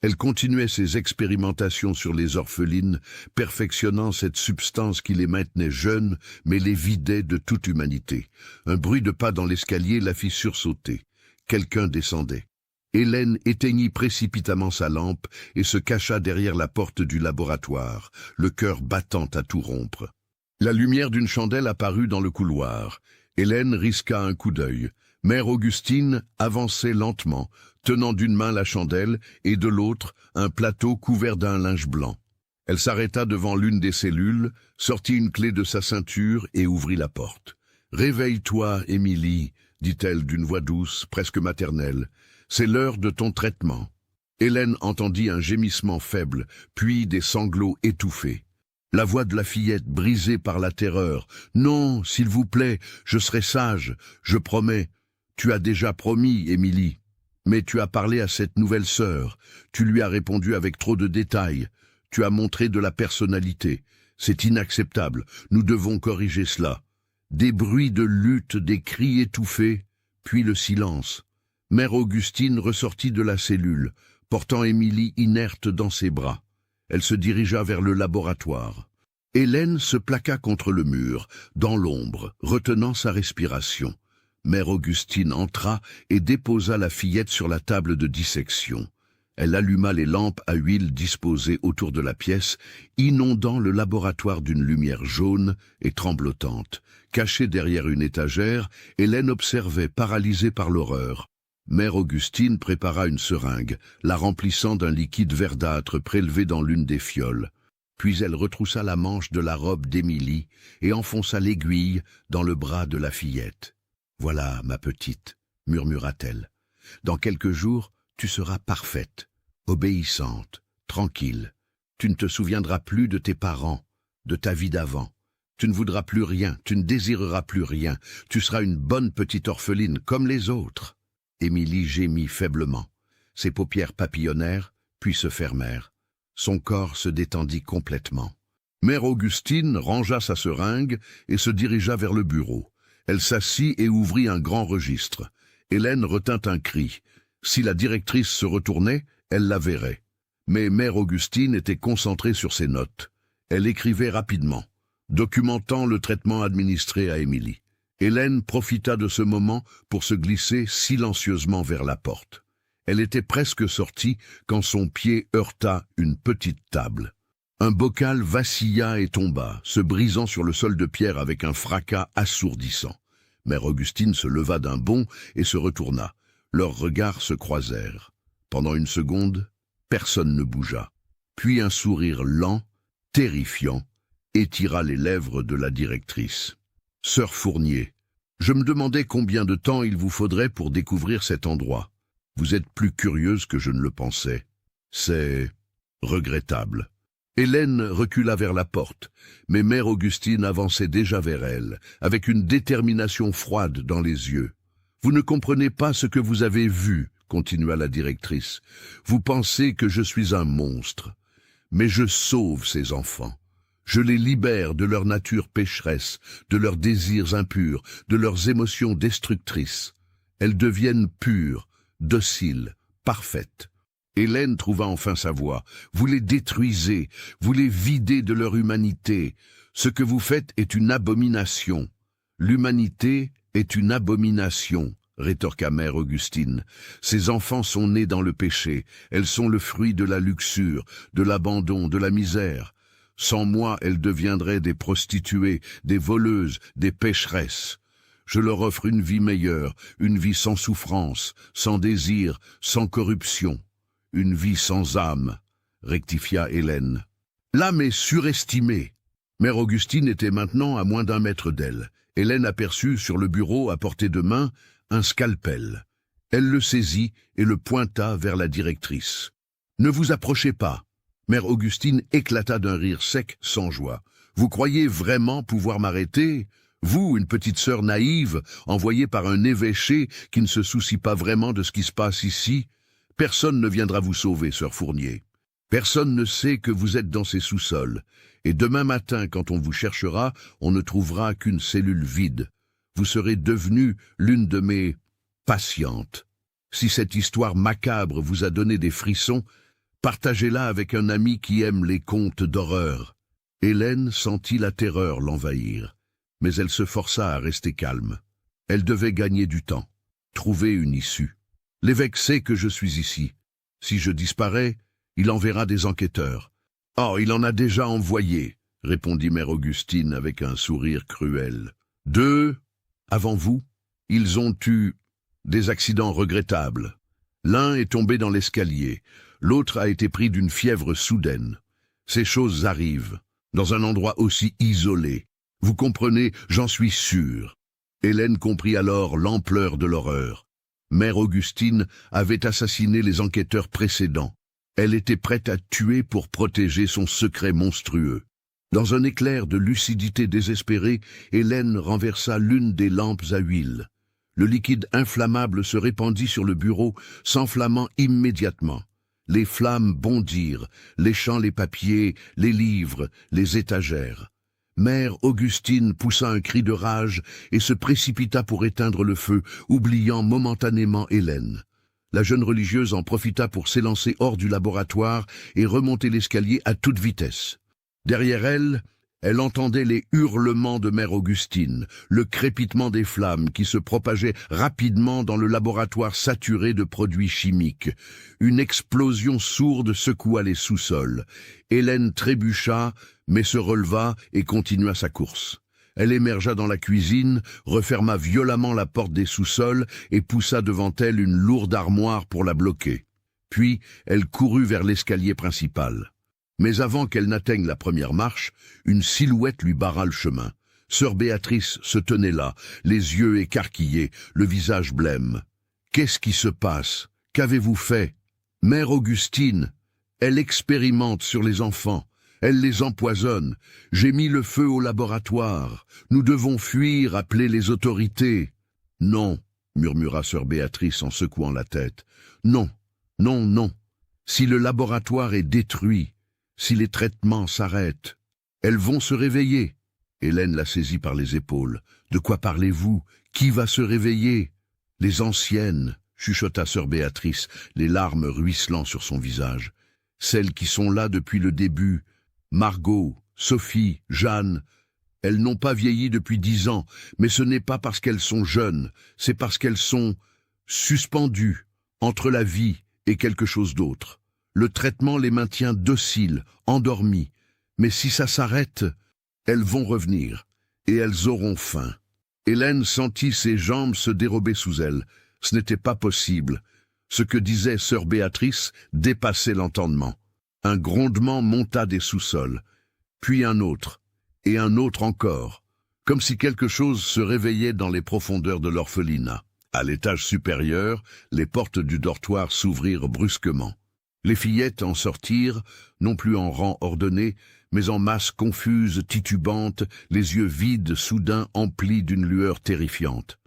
Elle continuait ses expérimentations sur les orphelines, perfectionnant cette substance qui les maintenait jeunes, mais les vidait de toute humanité. Un bruit de pas dans l'escalier la fit sursauter. Quelqu'un descendait. Hélène éteignit précipitamment sa lampe et se cacha derrière la porte du laboratoire, le cœur battant à tout rompre. La lumière d'une chandelle apparut dans le couloir. Hélène risqua un coup d'œil. Mère Augustine avançait lentement, tenant d'une main la chandelle et de l'autre un plateau couvert d'un linge blanc. Elle s'arrêta devant l'une des cellules, sortit une clé de sa ceinture et ouvrit la porte. « Réveille-toi, Émilie, dit-elle d'une voix douce, presque maternelle. C'est l'heure de ton traitement. » Hélène entendit un gémissement faible, puis des sanglots étouffés. La voix de la fillette brisée par la terreur. « Non, s'il vous plaît, je serai sage, je promets. » « Tu as déjà promis, Émilie. Mais tu as parlé à cette nouvelle sœur. Tu lui as répondu avec trop de détails. Tu as montré de la personnalité. C'est inacceptable. Nous devons corriger cela. » Des bruits de lutte, des cris étouffés, puis le silence. Mère Augustine ressortit de la cellule, portant Émilie inerte dans ses bras. Elle se dirigea vers le laboratoire. Hélène se plaqua contre le mur, dans l'ombre, retenant sa respiration. Mère Augustine entra et déposa la fillette sur la table de dissection. Elle alluma les lampes à huile disposées autour de la pièce, inondant le laboratoire d'une lumière jaune et tremblotante. Cachée derrière une étagère, Hélène observait, paralysée par l'horreur. Mère Augustine prépara une seringue, la remplissant d'un liquide verdâtre prélevé dans l'une des fioles. Puis elle retroussa la manche de la robe d'Émilie et enfonça l'aiguille dans le bras de la fillette. « Voilà, ma petite, murmura-t-elle. Dans quelques jours, tu seras parfaite, obéissante, tranquille. Tu ne te souviendras plus de tes parents, de ta vie d'avant. Tu ne voudras plus rien, tu ne désireras plus rien. Tu seras une bonne petite orpheline comme les autres. » Émilie gémit faiblement. Ses paupières papillonnèrent, puis se fermèrent. Son corps se détendit complètement. Mère Augustine rangea sa seringue et se dirigea vers le bureau. Elle s'assit et ouvrit un grand registre. Hélène retint un cri. Si la directrice se retournait, elle la verrait. Mais Mère Augustine était concentrée sur ses notes. Elle écrivait rapidement, documentant le traitement administré à Émilie. Hélène profita de ce moment pour se glisser silencieusement vers la porte. Elle était presque sortie quand son pied heurta une petite table. Un bocal vacilla et tomba, se brisant sur le sol de pierre avec un fracas assourdissant. Mère Augustine se leva d'un bond et se retourna. Leurs regards se croisèrent. Pendant une seconde, personne ne bougea. Puis un sourire lent, terrifiant, étira les lèvres de la directrice. Sœur Fournier, je me demandais combien de temps il vous faudrait pour découvrir cet endroit. Vous êtes plus curieuse que je ne le pensais. C'est regrettable. Hélène recula vers la porte, mais Mère Augustine avançait déjà vers elle, avec une détermination froide dans les yeux. « Vous ne comprenez pas ce que vous avez vu, » continua la directrice. « Vous pensez que je suis un monstre. Mais je sauve ces enfants. Je les libère de leur nature pécheresse, de leurs désirs impurs, de leurs émotions destructrices. Elles deviennent pures, dociles, parfaites. » Hélène trouva enfin sa voix. « Vous les détruisez, vous les videz de leur humanité. Ce que vous faites est une abomination. »« L'humanité est une abomination, » rétorqua Mère Augustine. « Ces enfants sont nés dans le péché. Elles sont le fruit de la luxure, de l'abandon, de la misère. Sans moi, elles deviendraient des prostituées, des voleuses, des pécheresses. Je leur offre une vie meilleure, une vie sans souffrance, sans désir, sans corruption. Une vie sans âme, » rectifia Hélène. « L'âme est surestimée. » Mère Augustine était maintenant à moins d'1 mètre d'elle. Hélène aperçut sur le bureau, à portée de main, un scalpel. Elle le saisit et le pointa vers la directrice. « Ne vous approchez pas. » Mère Augustine éclata d'un rire sec, sans joie. « Vous croyez vraiment pouvoir m'arrêter ? Vous, une petite sœur naïve, envoyée par un évêché qui ne se soucie pas vraiment de ce qui se passe ici ? Personne ne viendra vous sauver, sœur Fournier. Personne ne sait que vous êtes dans ces sous-sols. Et demain matin, quand on vous cherchera, on ne trouvera qu'une cellule vide. Vous serez devenue l'une de mes patientes. Si cette histoire macabre vous a donné des frissons, partagez-la avec un ami qui aime les contes d'horreur. » Hélène sentit la terreur l'envahir, mais elle se força à rester calme. Elle devait gagner du temps, trouver une issue. « L'évêque sait que je suis ici. Si je disparais, il enverra des enquêteurs. »« Oh, il en a déjà envoyé, » répondit Mère Augustine avec un sourire cruel. « 2, avant vous, ils ont eu des accidents regrettables. L'un est tombé dans l'escalier, l'autre a été pris d'une fièvre soudaine. Ces choses arrivent, dans un endroit aussi isolé. Vous comprenez, j'en suis sûr. » Hélène comprit alors l'ampleur de l'horreur. Mère Augustine avait assassiné les enquêteurs précédents. Elle était prête à tuer pour protéger son secret monstrueux. Dans un éclair de lucidité désespérée, Hélène renversa l'une des lampes à huile. Le liquide inflammable se répandit sur le bureau, s'enflammant immédiatement. Les flammes bondirent, léchant les papiers, les livres, les étagères. Mère Augustine poussa un cri de rage et se précipita pour éteindre le feu, oubliant momentanément Hélène. La jeune religieuse en profita pour s'élancer hors du laboratoire et remonter l'escalier à toute vitesse. Derrière elle, elle entendait les hurlements de Mère Augustine, le crépitement des flammes qui se propageaient rapidement dans le laboratoire saturé de produits chimiques. Une explosion sourde secoua les sous-sols. Hélène trébucha, mais se releva et continua sa course. Elle émergea dans la cuisine, referma violemment la porte des sous-sols et poussa devant elle une lourde armoire pour la bloquer. Puis, elle courut vers l'escalier principal. Mais avant qu'elle n'atteigne la première marche, une silhouette lui barra le chemin. Sœur Béatrice se tenait là, les yeux écarquillés, le visage blême. « Qu'est-ce qui se passe? Qu'avez-vous fait ?»« Mère Augustine, elle expérimente sur les enfants. Elle les empoisonne. J'ai mis le feu au laboratoire. Nous devons fuir, appeler les autorités. »« Non, » murmura sœur Béatrice en secouant la tête. « Non, non, non. Si le laboratoire est détruit, si les traitements s'arrêtent, elles vont se réveiller. » Hélène la saisit par les épaules. « De quoi parlez-vous? Qui va se réveiller ?»« Les anciennes, » chuchota sœur Béatrice, les larmes ruisselant sur son visage. « Celles qui sont là depuis le début. Margot, Sophie, Jeanne. Elles n'ont pas vieilli depuis 10 ans, mais ce n'est pas parce qu'elles sont jeunes, c'est parce qu'elles sont suspendues entre la vie et quelque chose d'autre. Le traitement les maintient dociles, endormies. Mais si ça s'arrête, elles vont revenir, et elles auront faim. » Hélène sentit ses jambes se dérober sous elle. Ce n'était pas possible. Ce que disait sœur Béatrice dépassait l'entendement. Un grondement monta des sous-sols, puis un autre, et un autre encore, comme si quelque chose se réveillait dans les profondeurs de l'orphelinat. À l'étage supérieur, les portes du dortoir s'ouvrirent brusquement. Les fillettes en sortirent, non plus en rang ordonné, mais en masse confuse, titubante, les yeux vides, soudain emplis d'une lueur terrifiante.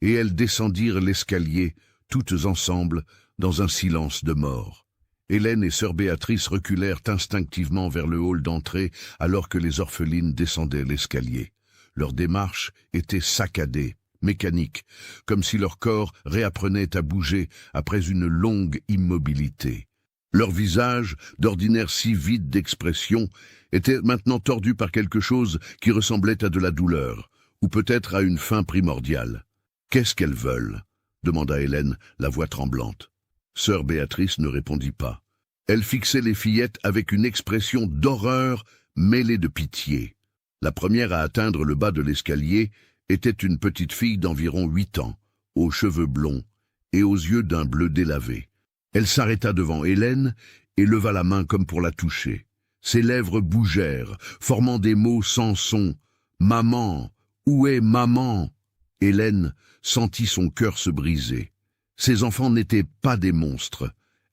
Et elles descendirent l'escalier, toutes ensemble, dans un silence de mort. Hélène et sœur Béatrice reculèrent instinctivement vers le hall d'entrée alors que les orphelines descendaient l'escalier. Leur démarche était saccadée, mécanique, comme si leur corps réapprenait à bouger après une longue immobilité. Leur visage, d'ordinaire si vide d'expression, était maintenant tordu par quelque chose qui ressemblait à de la douleur, ou peut-être à une faim primordiale. « Qu'est-ce qu'elles veulent ?» demanda Hélène, la voix tremblante. Sœur Béatrice ne répondit pas. Elle fixait les fillettes avec une expression d'horreur mêlée de pitié. La première à atteindre le bas de l'escalier était une petite fille d'environ 8 ans, aux cheveux blonds et aux yeux d'un bleu délavé. Elle s'arrêta devant Hélène et leva la main comme pour la toucher. Ses lèvres bougèrent, formant des mots sans son. « Maman, où est maman ?» Hélène sentit son cœur se briser. Ces enfants n'étaient pas des monstres,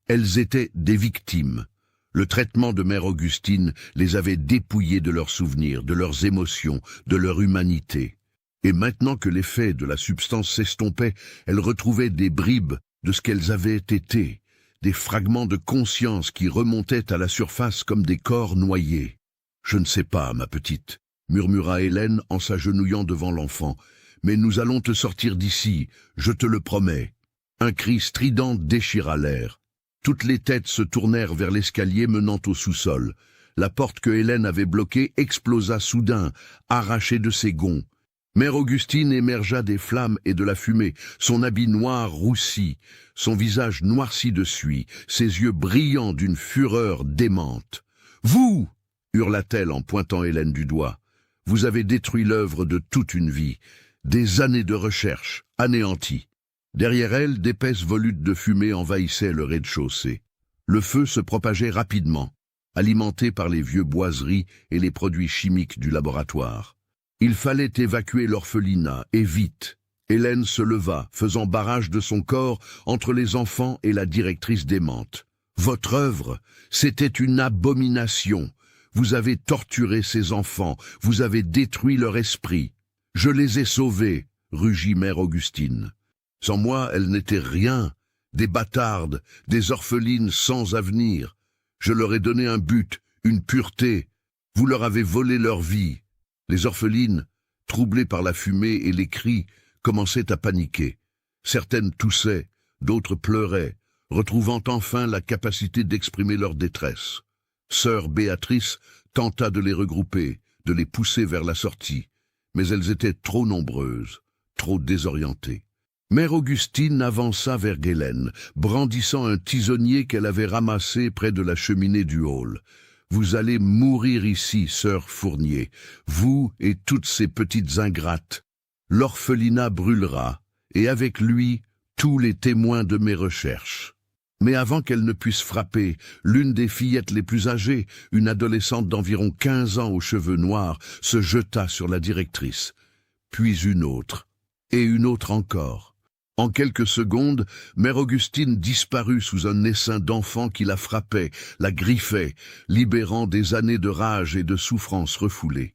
elles étaient des victimes. Le traitement de mère Augustine les avait dépouillées de leurs souvenirs, de leurs émotions, de leur humanité. Et maintenant que l'effet de la substance s'estompait, elles retrouvaient des bribes de ce qu'elles avaient été, des fragments de conscience qui remontaient à la surface comme des corps noyés. « Je ne sais pas, ma petite, » murmura Hélène en s'agenouillant devant l'enfant, « mais nous allons te sortir d'ici, je te le promets. » Un cri strident déchira l'air. Toutes les têtes se tournèrent vers l'escalier menant au sous-sol. La porte que Hélène avait bloquée explosa soudain, arrachée de ses gonds. Mère Augustine émergea des flammes et de la fumée, son habit noir roussi, son visage noirci de suie, ses yeux brillants d'une fureur démente. « Vous !» hurla-t-elle en pointant Hélène du doigt. « Vous avez détruit l'œuvre de toute une vie, des années de recherche, anéanties. » Derrière elle, d'épaisses volutes de fumée envahissaient le rez-de-chaussée. Le feu se propageait rapidement, alimenté par les vieux boiseries et les produits chimiques du laboratoire. Il fallait évacuer l'orphelinat, et vite. Hélène se leva, faisant barrage de son corps entre les enfants et la directrice démente. « Votre œuvre, c'était une abomination. Vous avez torturé ces enfants, vous avez détruit leur esprit. Je les ai sauvés, » rugit mère Augustine. Sans moi, elles n'étaient rien, des bâtardes, des orphelines sans avenir. Je leur ai donné un but, une pureté. Vous leur avez volé leur vie. Les orphelines, troublées par la fumée et les cris, commençaient à paniquer. Certaines toussaient, d'autres pleuraient, retrouvant enfin la capacité d'exprimer leur détresse. Sœur Béatrice tenta de les regrouper, de les pousser vers la sortie, mais elles étaient trop nombreuses, trop désorientées. Mère Augustine avança vers Hélène, brandissant un tisonnier qu'elle avait ramassé près de la cheminée du hall. « Vous allez mourir ici, sœur Fournier, vous et toutes ces petites ingrates. L'orphelinat brûlera, et avec lui, tous les témoins de mes recherches. » Mais avant qu'elle ne puisse frapper, l'une des fillettes les plus âgées, une adolescente d'environ 15 ans aux cheveux noirs, se jeta sur la directrice. Puis une autre, et une autre encore. En quelques secondes, mère Augustine disparut sous un essaim d'enfants qui la frappaient, la griffaient, libérant des années de rage et de souffrance refoulées.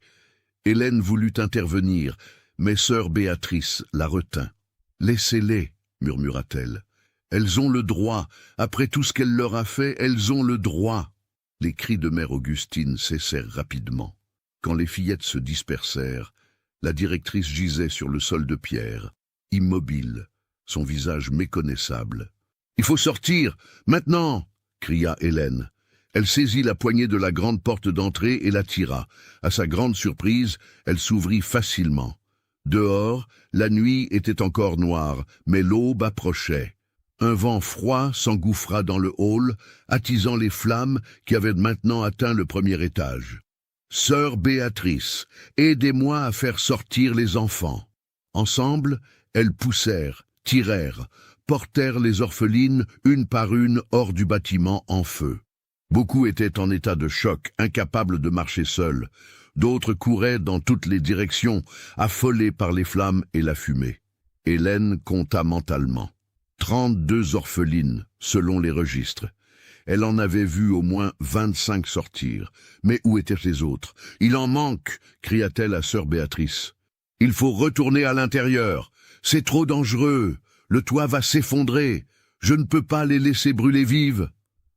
Hélène voulut intervenir, mais sœur Béatrice la retint. « Laissez-les, » murmura-t-elle. « Elles ont le droit, après tout ce qu'elle leur a fait, elles ont le droit. » Les cris de mère Augustine cessèrent rapidement. Quand les fillettes se dispersèrent, la directrice gisait sur le sol de pierre, immobile, son visage méconnaissable. « Il faut sortir, maintenant !» cria Hélène. Elle saisit la poignée de la grande porte d'entrée et la tira. À sa grande surprise, elle s'ouvrit facilement. Dehors, la nuit était encore noire, mais l'aube approchait. Un vent froid s'engouffra dans le hall, attisant les flammes qui avaient maintenant atteint le premier étage. « Sœur Béatrice, aidez-moi à faire sortir les enfants. » Ensemble, elles poussèrent, tirèrent, portèrent les orphelines une par une hors du bâtiment en feu. Beaucoup étaient en état de choc, incapables de marcher seuls. D'autres couraient dans toutes les directions, affolés par les flammes et la fumée. Hélène compta mentalement. 32 orphelines, selon les registres. Elle en avait vu au moins 25 sortir. Mais où étaient les autres? « Il en manque !» cria-t-elle à sœur Béatrice. « Il faut retourner à l'intérieur. C'est trop dangereux. Le toit va s'effondrer. Je ne peux pas les laisser brûler vives. »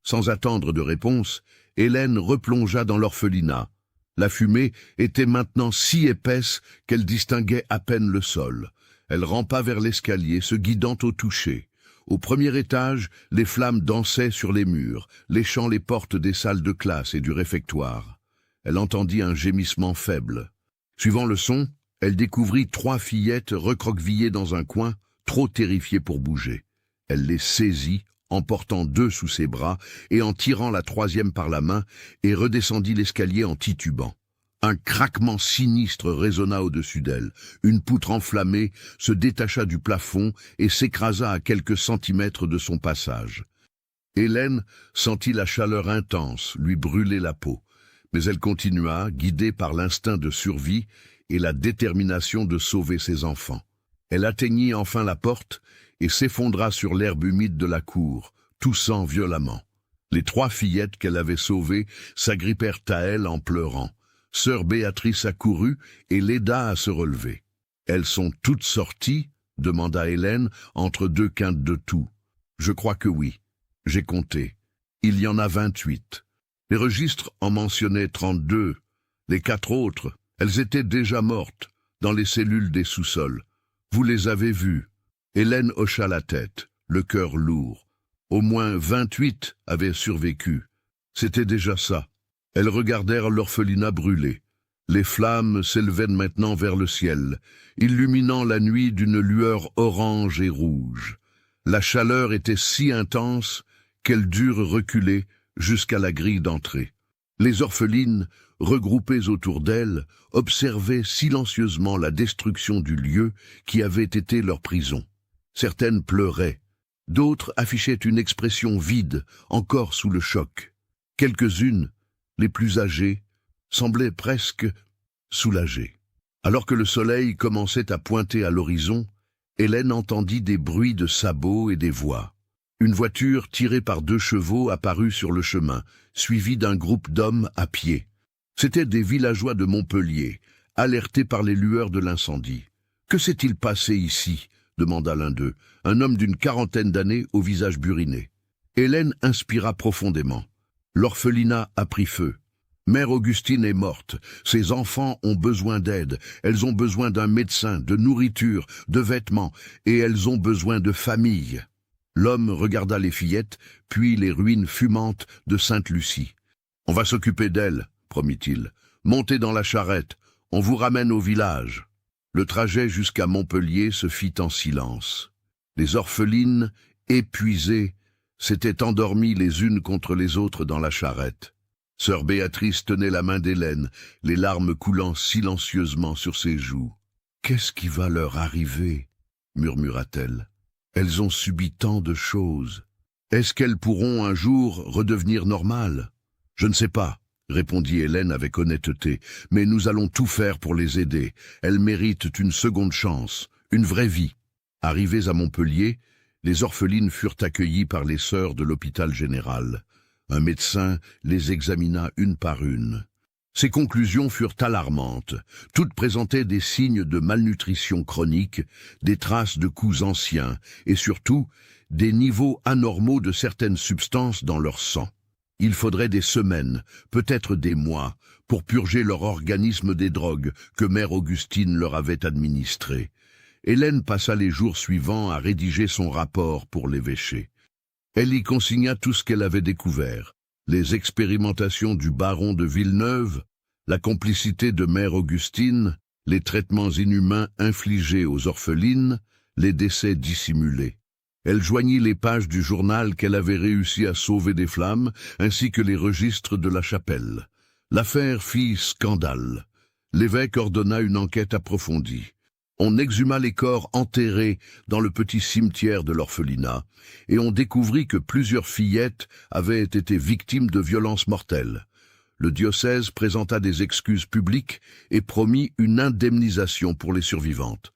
Sans attendre de réponse, Hélène replongea dans l'orphelinat. La fumée était maintenant si épaisse qu'elle distinguait à peine le sol. Elle rampa vers l'escalier, se guidant au toucher. Au premier étage, les flammes dansaient sur les murs, léchant les portes des salles de classe et du réfectoire. Elle entendit un gémissement faible. Suivant le son, elle découvrit 3 fillettes recroquevillées dans un coin, trop terrifiées pour bouger. Elle les saisit, en portant 2 sous ses bras et en tirant la 3e par la main, et redescendit l'escalier en titubant. Un craquement sinistre résonna au-dessus d'elle. Une poutre enflammée se détacha du plafond et s'écrasa à quelques centimètres de son passage. Hélène sentit la chaleur intense lui brûler la peau, mais elle continua, guidée par l'instinct de survie et la détermination de sauver ses enfants. Elle atteignit enfin la porte et s'effondra sur l'herbe humide de la cour, toussant violemment. Les 3 fillettes qu'elle avait sauvées s'agrippèrent à elle en pleurant. Sœur Béatrice accourut et l'aida à se relever. « Elles sont toutes sorties ?» demanda Hélène entre 2 quintes de toux. « Je crois que oui. J'ai compté. Il y en a 28. Les registres en mentionnaient 32. Les 4 autres, elles étaient déjà mortes, dans les cellules des sous-sols. Vous les avez vues ?» Hélène hocha la tête, le cœur lourd. Au moins 28 avaient survécu. C'était déjà ça. Elles regardèrent l'orphelinat brûler. Les flammes s'élevaient maintenant vers le ciel, illuminant la nuit d'une lueur orange et rouge. La chaleur était si intense qu'elles durent reculer jusqu'à la grille d'entrée. Les orphelines, regroupées autour d'elles, observaient silencieusement la destruction du lieu qui avait été leur prison. Certaines pleuraient, d'autres affichaient une expression vide, encore sous le choc. Quelques-unes, les plus âgées, semblaient presque soulagées. Alors que le soleil commençait à pointer à l'horizon, Hélène entendit des bruits de sabots et des voix. Une voiture tirée par 2 chevaux apparut sur le chemin, suivie d'un groupe d'hommes à pied. C'étaient des villageois de Montpellier, alertés par les lueurs de l'incendie. « Que s'est-il passé ici ?» demanda l'un d'eux, un homme d'une 40aine d'années au visage buriné. Hélène inspira profondément. L'orphelinat a pris feu. Mère Augustine est morte. Ses enfants ont besoin d'aide. Elles ont besoin d'un médecin, de nourriture, de vêtements, et elles ont besoin de famille. L'homme regarda les fillettes, puis les ruines fumantes de Sainte-Lucie. « On va s'occuper d'elles, » promit-il. « Montez dans la charrette, on vous ramène au village. » Le trajet jusqu'à Montpellier se fit en silence. Les orphelines, épuisées, s'étaient endormies les unes contre les autres dans la charrette. Sœur Béatrice tenait la main d'Hélène, les larmes coulant silencieusement sur ses joues. « Qu'est-ce qui va leur arriver ?» murmura-t-elle. « Elles ont subi tant de choses. Est-ce qu'elles pourront un jour redevenir normales ? Je ne sais pas. » répondit Hélène avec honnêteté, « mais nous allons tout faire pour les aider. Elles méritent une seconde chance, une vraie vie. » Arrivées à Montpellier, les orphelines furent accueillies par les sœurs de l'hôpital général. Un médecin les examina une par une. Ses conclusions furent alarmantes. Toutes présentaient des signes de malnutrition chronique, des traces de coups anciens et surtout des niveaux anormaux de certaines substances dans leur sang. Il faudrait des semaines, peut-être des mois, pour purger leur organisme des drogues que Mère Augustine leur avait administrées. Hélène passa les jours suivants à rédiger son rapport pour l'évêché. Elle y consigna tout ce qu'elle avait découvert, les expérimentations du baron de Villeneuve, la complicité de Mère Augustine, les traitements inhumains infligés aux orphelines, les décès dissimulés. Elle joignit les pages du journal qu'elle avait réussi à sauver des flammes, ainsi que les registres de la chapelle. L'affaire fit scandale. L'évêque ordonna une enquête approfondie. On exhuma les corps enterrés dans le petit cimetière de l'orphelinat, et on découvrit que plusieurs fillettes avaient été victimes de violences mortelles. Le diocèse présenta des excuses publiques et promit une indemnisation pour les survivantes.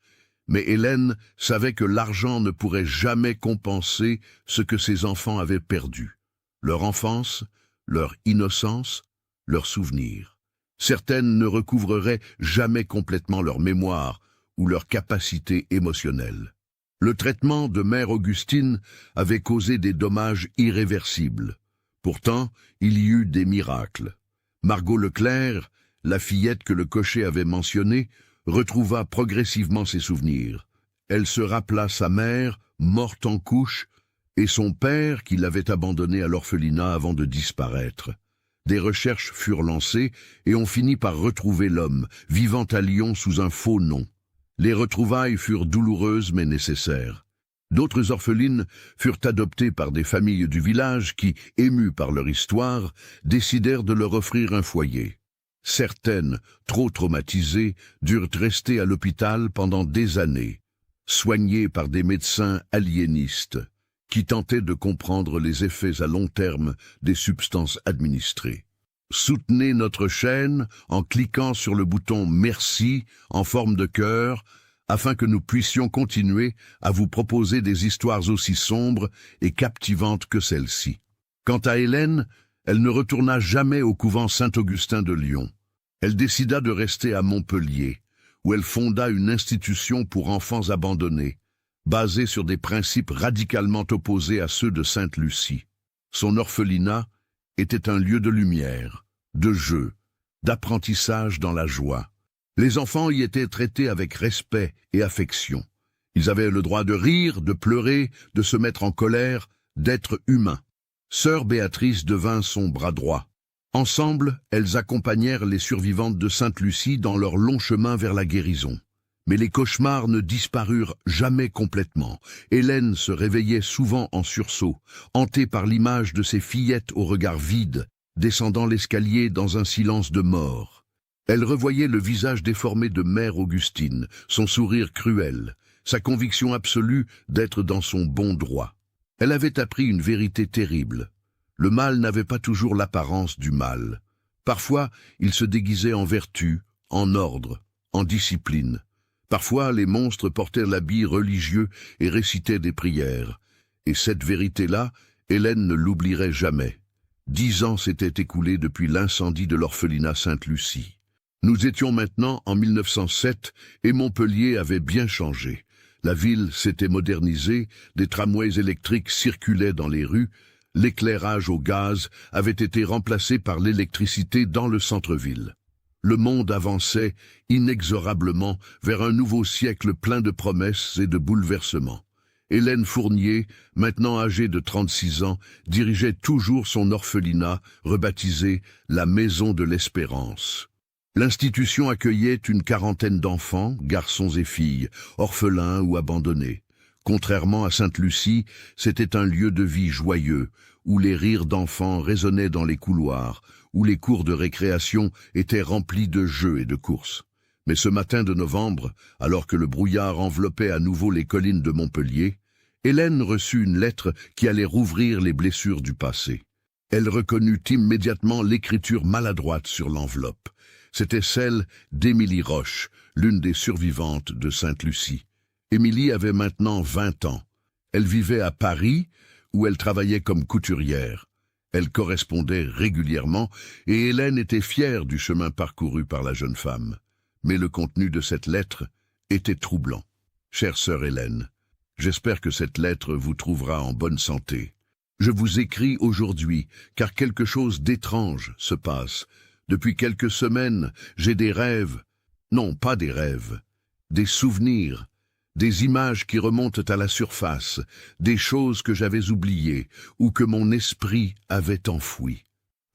Mais Hélène savait que l'argent ne pourrait jamais compenser ce que ses enfants avaient perdu. Leur enfance, leur innocence, leurs souvenirs. Certaines ne recouvreraient jamais complètement leur mémoire ou leur capacité émotionnelle. Le traitement de Mère Augustine avait causé des dommages irréversibles. Pourtant, il y eut des miracles. Margot Leclerc, la fillette que le cocher avait mentionnée, retrouva progressivement ses souvenirs. Elle se rappela sa mère, morte en couche, et son père qui l'avait abandonnée à l'orphelinat avant de disparaître. Des recherches furent lancées et on finit par retrouver l'homme, vivant à Lyon sous un faux nom. Les retrouvailles furent douloureuses mais nécessaires. D'autres orphelines furent adoptées par des familles du village qui, émues par leur histoire, décidèrent de leur offrir un foyer. Certaines, trop traumatisées, durent rester à l'hôpital pendant des années, soignées par des médecins aliénistes, qui tentaient de comprendre les effets à long terme des substances administrées. Soutenez notre chaîne en cliquant sur le bouton « Merci » en forme de cœur, afin que nous puissions continuer à vous proposer des histoires aussi sombres et captivantes que celle-ci. Quant à Hélène, elle ne retourna jamais au couvent Saint-Augustin de Lyon. Elle décida de rester à Montpellier, où elle fonda une institution pour enfants abandonnés, basée sur des principes radicalement opposés à ceux de Sainte-Lucie. Son orphelinat était un lieu de lumière, de jeu, d'apprentissage dans la joie. Les enfants y étaient traités avec respect et affection. Ils avaient le droit de rire, de pleurer, de se mettre en colère, d'être humains. Sœur Béatrice devint son bras droit. Ensemble, elles accompagnèrent les survivantes de Sainte-Lucie dans leur long chemin vers la guérison. Mais les cauchemars ne disparurent jamais complètement. Hélène se réveillait souvent en sursaut, hantée par l'image de ses fillettes au regard vide, descendant l'escalier dans un silence de mort. Elle revoyait le visage déformé de Mère Augustine, son sourire cruel, sa conviction absolue d'être dans son bon droit. Elle avait appris une vérité terrible. Le mal n'avait pas toujours l'apparence du mal. Parfois, il se déguisait en vertu, en ordre, en discipline. Parfois, les monstres portaient l'habit religieux et récitaient des prières. Et cette vérité-là, Hélène ne l'oublierait jamais. 10 ans s'étaient écoulés depuis l'incendie de l'orphelinat Sainte-Lucie. Nous étions maintenant en 1907 et Montpellier avait bien changé. La ville s'était modernisée, des tramways électriques circulaient dans les rues, l'éclairage au gaz avait été remplacé par l'électricité dans le centre-ville. Le monde avançait inexorablement vers un nouveau siècle plein de promesses et de bouleversements. Hélène Fournier, maintenant âgée de 36 ans, dirigeait toujours son orphelinat, rebaptisé la Maison de l'Espérance. L'institution accueillait une quarantaine d'enfants, garçons et filles, orphelins ou abandonnés. Contrairement à Sainte-Lucie, c'était un lieu de vie joyeux, où les rires d'enfants résonnaient dans les couloirs, où les cours de récréation étaient remplis de jeux et de courses. Mais ce matin de novembre, alors que le brouillard enveloppait à nouveau les collines de Montpellier, Hélène reçut une lettre qui allait rouvrir les blessures du passé. Elle reconnut immédiatement l'écriture maladroite sur l'enveloppe. C'était celle d'Émilie Roche, l'une des survivantes de Sainte-Lucie. Émilie avait maintenant 20 ans. Elle vivait à Paris, où elle travaillait comme couturière. Elle correspondait régulièrement, et Hélène était fière du chemin parcouru par la jeune femme. Mais le contenu de cette lettre était troublant. Chère sœur Hélène, j'espère que cette lettre vous trouvera en bonne santé. Je vous écris aujourd'hui, car quelque chose d'étrange se passe. Depuis quelques semaines, j'ai des rêves. Non, pas des rêves. Des souvenirs. Des images qui remontent à la surface, des choses que j'avais oubliées ou que mon esprit avait enfouies.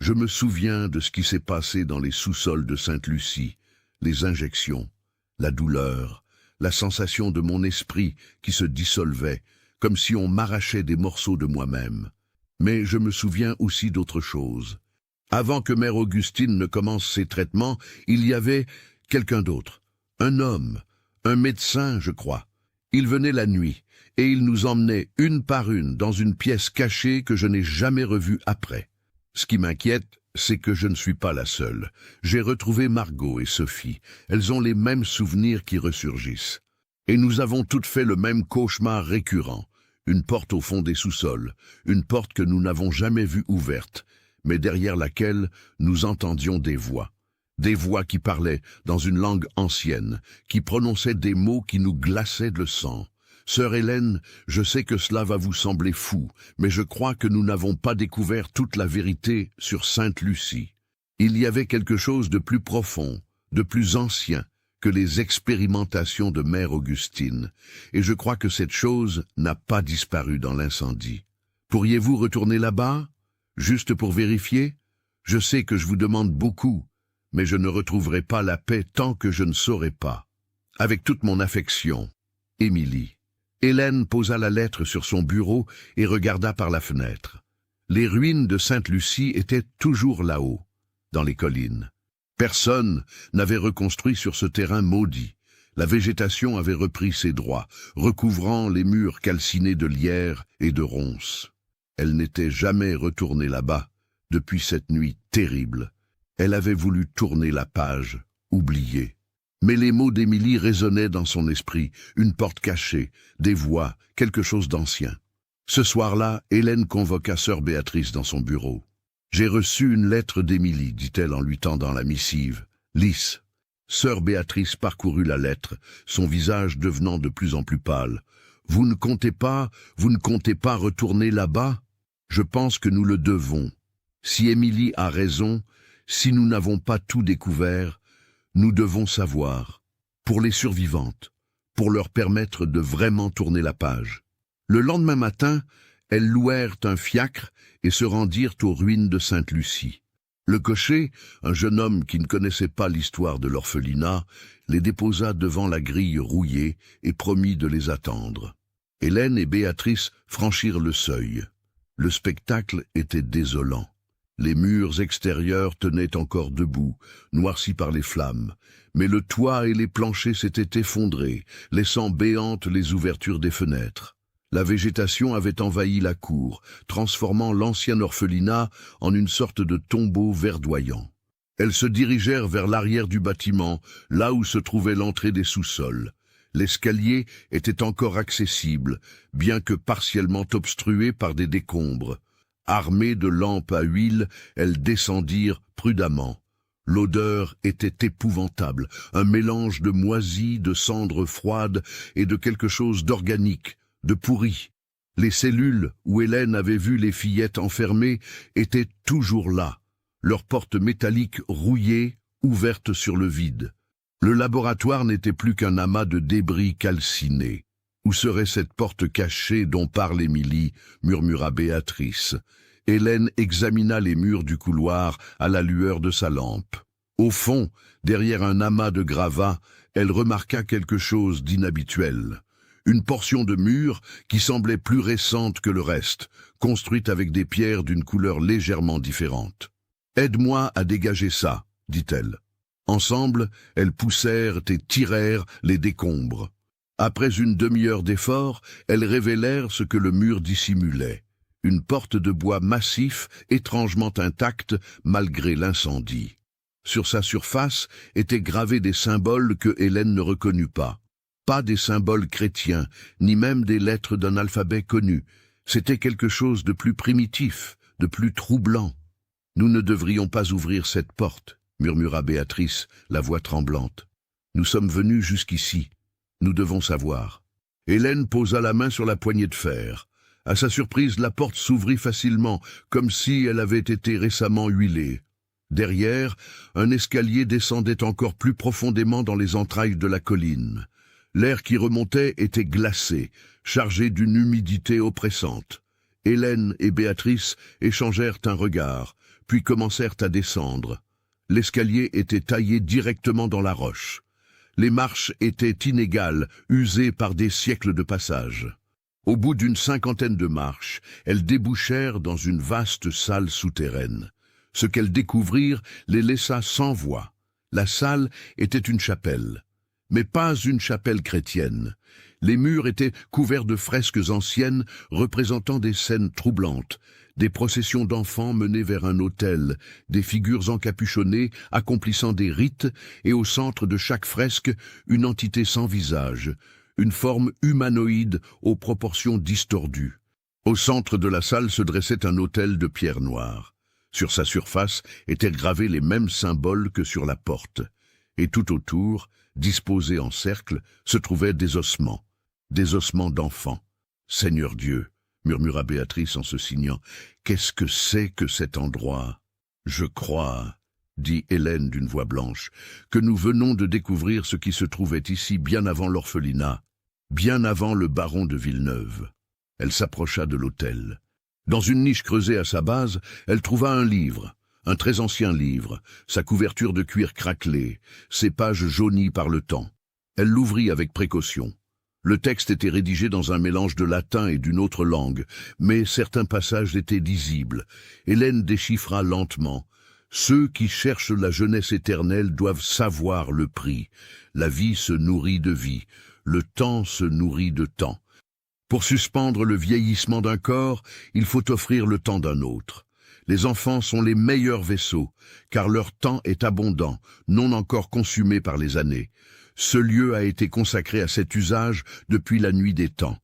Je me souviens de ce qui s'est passé dans les sous-sols de Sainte-Lucie, les injections, la douleur, la sensation de mon esprit qui se dissolvait, comme si on m'arrachait des morceaux de moi-même. Mais je me souviens aussi d'autre chose. Avant que Mère Augustine ne commence ses traitements, il y avait quelqu'un d'autre, un homme, un médecin, je crois. Il venait la nuit, et il nous emmenait une par une dans une pièce cachée que je n'ai jamais revue après. Ce qui m'inquiète, c'est que je ne suis pas la seule. J'ai retrouvé Margot et Sophie. Elles ont les mêmes souvenirs qui ressurgissent. Et nous avons toutes fait le même cauchemar récurrent. Une porte au fond des sous-sols, une porte que nous n'avons jamais vue ouverte, mais derrière laquelle nous entendions des voix. Des voix qui parlaient dans une langue ancienne, qui prononçaient des mots qui nous glaçaient le sang. Sœur Hélène, je sais que cela va vous sembler fou, mais je crois que nous n'avons pas découvert toute la vérité sur Sainte Lucie. Il y avait quelque chose de plus profond, de plus ancien que les expérimentations de Mère Augustine, et je crois que cette chose n'a pas disparu dans l'incendie. Pourriez-vous retourner là-bas, juste pour vérifier? Je sais que je vous demande beaucoup, mais je ne retrouverai pas la paix tant que je ne saurai pas. Avec toute mon affection, Émilie. Hélène posa la lettre sur son bureau et regarda par la fenêtre. Les ruines de Sainte-Lucie étaient toujours là-haut, dans les collines. Personne n'avait reconstruit sur ce terrain maudit. La végétation avait repris ses droits, recouvrant les murs calcinés de lierre et de ronces. Elle n'était jamais retournée là-bas depuis cette nuit terrible. Elle avait voulu tourner la page, oublier. Mais les mots d'Émilie résonnaient dans son esprit, une porte cachée, des voix, quelque chose d'ancien. Ce soir-là, Hélène convoqua sœur Béatrice dans son bureau. « J'ai reçu une lettre d'Émilie, dit-elle en lui tendant la missive. Lisse. » Sœur Béatrice parcourut la lettre, son visage devenant de plus en plus pâle. « Vous ne comptez pas retourner là-bas? Je pense que nous le devons. Si Émilie a raison, si nous n'avons pas tout découvert, nous devons savoir, pour les survivantes, pour leur permettre de vraiment tourner la page. » Le lendemain matin, elles louèrent un fiacre et se rendirent aux ruines de Sainte-Lucie. Le cocher, un jeune homme qui ne connaissait pas l'histoire de l'orphelinat, les déposa devant la grille rouillée et promit de les attendre. Hélène et Béatrice franchirent le seuil. Le spectacle était désolant. Les murs extérieurs tenaient encore debout, noircis par les flammes, mais le toit et les planchers s'étaient effondrés, laissant béantes les ouvertures des fenêtres. La végétation avait envahi la cour, transformant l'ancien orphelinat en une sorte de tombeau verdoyant. Elles se dirigèrent vers l'arrière du bâtiment, là où se trouvait l'entrée des sous-sols. L'escalier était encore accessible, bien que partiellement obstrué par des décombres. Armées de lampes à huile, elles descendirent prudemment. L'odeur était épouvantable, un mélange de moisis, de cendres froides et de quelque chose d'organique, de pourri. Les cellules où Hélène avait vu les fillettes enfermées étaient toujours là, leurs portes métalliques rouillées, ouvertes sur le vide. Le laboratoire n'était plus qu'un amas de débris calcinés. Où serait cette porte cachée dont parle Émilie, murmura Béatrice. Hélène examina les murs du couloir à la lueur de sa lampe. Au fond, derrière un amas de gravats, elle remarqua quelque chose d'inhabituel. Une portion de mur qui semblait plus récente que le reste, construite avec des pierres d'une couleur légèrement différente. « Aide-moi à dégager ça, » dit-elle. Ensemble, elles poussèrent et tirèrent les décombres. Après une demi-heure d'effort, elles révélèrent ce que le mur dissimulait. Une porte de bois massif, étrangement intacte malgré l'incendie. Sur sa surface étaient gravés des symboles que Hélène ne reconnut pas. Pas des symboles chrétiens, ni même des lettres d'un alphabet connu. C'était quelque chose de plus primitif, de plus troublant. « Nous ne devrions pas ouvrir cette porte, » murmura Béatrice, la voix tremblante. « Nous sommes venus jusqu'ici. Nous devons savoir. » Hélène posa la main sur la poignée de fer. À sa surprise, la porte s'ouvrit facilement, comme si elle avait été récemment huilée. Derrière, un escalier descendait encore plus profondément dans les entrailles de la colline. L'air qui remontait était glacé, chargé d'une humidité oppressante. Hélène et Béatrice échangèrent un regard, puis commencèrent à descendre. L'escalier était taillé directement dans la roche. Les marches étaient inégales, usées par des siècles de passage. Au bout d'une cinquantaine de marches, elles débouchèrent dans une vaste salle souterraine. Ce qu'elles découvrirent les laissa sans voix. La salle était une chapelle. mais pas une chapelle chrétienne. Les murs étaient couverts de fresques anciennes représentant des scènes troublantes, des processions d'enfants menées vers un autel, des figures encapuchonnées accomplissant des rites, et au centre de chaque fresque, une entité sans visage, une forme humanoïde aux proportions distordues. Au centre de la salle se dressait un autel de pierre noire. Sur sa surface étaient gravés les mêmes symboles que sur la porte, et tout autour, disposés en cercle, se trouvaient des ossements d'enfants. « Seigneur Dieu !» murmura Béatrice en se signant. « Qu'est-ce que c'est que cet endroit ?»« Je crois, » dit Hélène d'une voix blanche, « que nous venons de découvrir ce qui se trouvait ici bien avant l'orphelinat, bien avant le baron de Villeneuve. » Elle s'approcha de l'autel. Dans une niche creusée à sa base, elle trouva un livre, un très ancien livre, sa couverture de cuir craquelée, ses pages jaunies par le temps. Elle l'ouvrit avec précaution. Le texte était rédigé dans un mélange de latin et d'une autre langue, mais certains passages étaient lisibles. Hélène déchiffra lentement. « Ceux qui cherchent la jeunesse éternelle doivent savoir le prix. La vie se nourrit de vie, le temps se nourrit de temps. Pour suspendre le vieillissement d'un corps, il faut offrir le temps d'un autre. Les enfants sont les meilleurs vaisseaux, car leur temps est abondant, non encore consumé par les années. Ce lieu a été consacré à cet usage depuis la nuit des temps.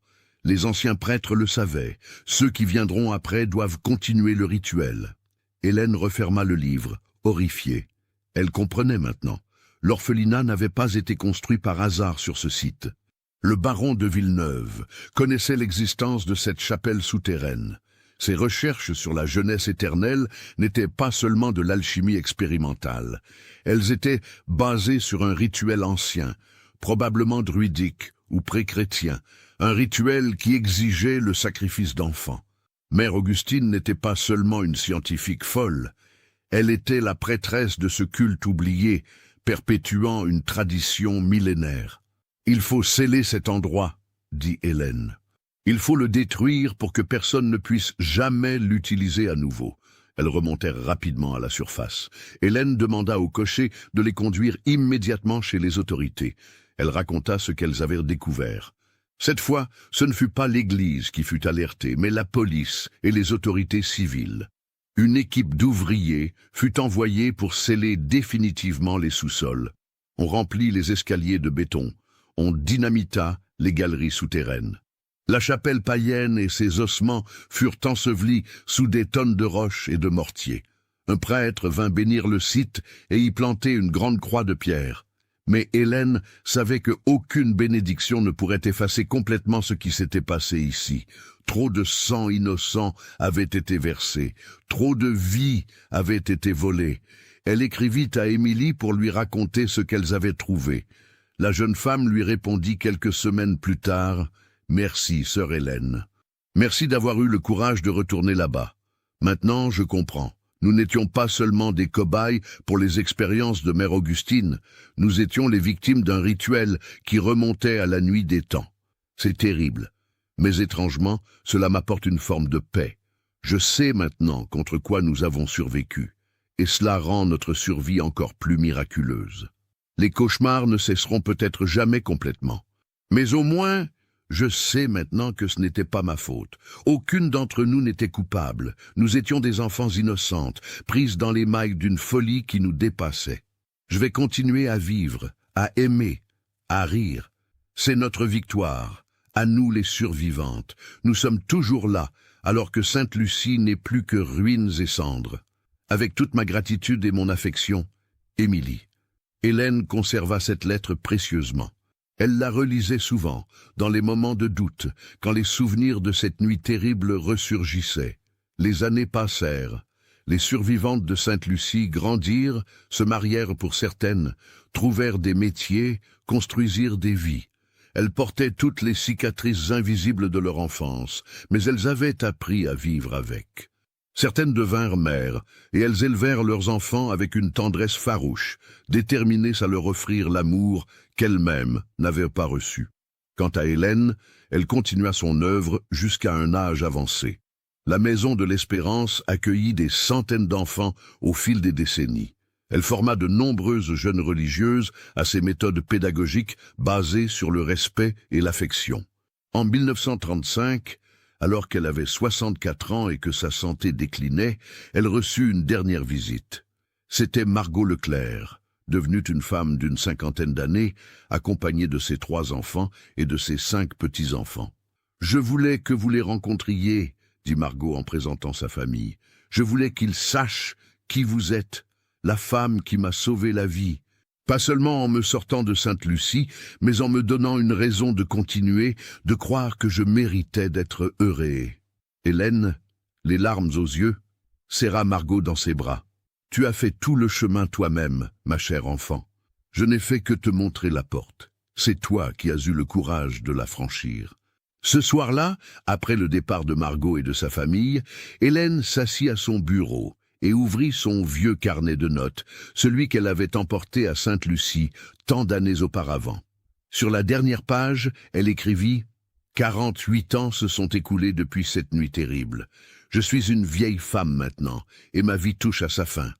Les anciens prêtres le savaient. Ceux qui viendront après doivent continuer le rituel. » Hélène referma le livre, horrifiée. Elle comprenait maintenant. L'orphelinat n'avait pas été construit par hasard sur ce site. Le baron de Villeneuve connaissait l'existence de cette chapelle souterraine. Ses recherches sur la jeunesse éternelle n'étaient pas seulement de l'alchimie expérimentale. Elles étaient basées sur un rituel ancien, probablement druidique ou pré-chrétien, un rituel qui exigeait le sacrifice d'enfants. Mère Augustine n'était pas seulement une scientifique folle, elle était la prêtresse de ce culte oublié, perpétuant une tradition millénaire. « Il faut sceller cet endroit, » dit Hélène. « Il faut le détruire pour que personne ne puisse jamais l'utiliser à nouveau. » Elles remontèrent rapidement à la surface. Hélène demanda au cocher de les conduire immédiatement chez les autorités. Elle raconta ce qu'elles avaient découvert. Cette fois, ce ne fut pas l'Église qui fut alertée, mais la police et les autorités civiles. Une équipe d'ouvriers fut envoyée pour sceller définitivement les sous-sols. On remplit les escaliers de béton. On dynamita les galeries souterraines. La chapelle païenne et ses ossements furent ensevelis sous des tonnes de roches et de mortier. Un prêtre vint bénir le site et y planter une grande croix de pierre. Mais Hélène savait qu'aucune bénédiction ne pourrait effacer complètement ce qui s'était passé ici. Trop de sang innocent avait été versé, trop de vies avaient été volées. Elle écrivit à Émilie pour lui raconter ce qu'elles avaient trouvé. La jeune femme lui répondit quelques semaines plus tard « Merci, sœur Hélène. Merci d'avoir eu le courage de retourner là-bas. Maintenant, je comprends. Nous n'étions pas seulement des cobayes pour les expériences de Mère Augustine, nous étions les victimes d'un rituel qui remontait à la nuit des temps. C'est terrible, mais étrangement, cela m'apporte une forme de paix. Je sais maintenant contre quoi nous avons survécu, et cela rend notre survie encore plus miraculeuse. Les cauchemars ne cesseront peut-être jamais complètement, mais au moins, je sais maintenant que ce n'était pas ma faute. Aucune d'entre nous n'était coupable. Nous étions des enfants innocentes, prises dans les mailles d'une folie qui nous dépassait. Je vais continuer à vivre, à aimer, à rire. C'est notre victoire, à nous les survivantes. Nous sommes toujours là, alors que Sainte-Lucie n'est plus que ruines et cendres. Avec toute ma gratitude et mon affection, Émilie. Hélène conserva cette lettre précieusement. Elle la relisait souvent, dans les moments de doute, quand les souvenirs de cette nuit terrible ressurgissaient. Les années passèrent. Les survivantes de Sainte-Lucie grandirent, se marièrent pour certaines, trouvèrent des métiers, construisirent des vies. Elles portaient toutes les cicatrices invisibles de leur enfance, mais elles avaient appris à vivre avec. Certaines devinrent mères, et elles élevèrent leurs enfants avec une tendresse farouche, déterminées à leur offrir l'amour qu'elles-mêmes n'avaient pas reçu. Quant à Hélène, elle continua son œuvre jusqu'à un âge avancé. La Maison de l'Espérance accueillit des centaines d'enfants au fil des décennies. Elle forma de nombreuses jeunes religieuses à ses méthodes pédagogiques basées sur le respect et l'affection. En 1935, alors qu'elle avait 64 ans et que sa santé déclinait, elle reçut une dernière visite. C'était Margot Leclerc, devenue une femme d'une cinquantaine d'années, accompagnée de ses 3 enfants et de ses 5 petits-enfants. « Je voulais que vous les rencontriez, » dit Margot en présentant sa famille. « Je voulais qu'ils sachent qui vous êtes, la femme qui m'a sauvé la vie. Pas seulement en me sortant de Sainte-Lucie, mais en me donnant une raison de continuer, de croire que je méritais d'être heureux. » Hélène, les larmes aux yeux, serra Margot dans ses bras. « Tu as fait tout le chemin toi-même, ma chère enfant. Je n'ai fait que te montrer la porte. C'est toi qui as eu le courage de la franchir. » Ce soir-là, après le départ de Margot et de sa famille, Hélène s'assit à son bureau et ouvrit son vieux carnet de notes, celui qu'elle avait emporté à Sainte-Lucie tant d'années auparavant. Sur la dernière page, elle écrivit « 48 ans se sont écoulés depuis cette nuit terrible. Je suis une vieille femme maintenant, et ma vie touche à sa fin.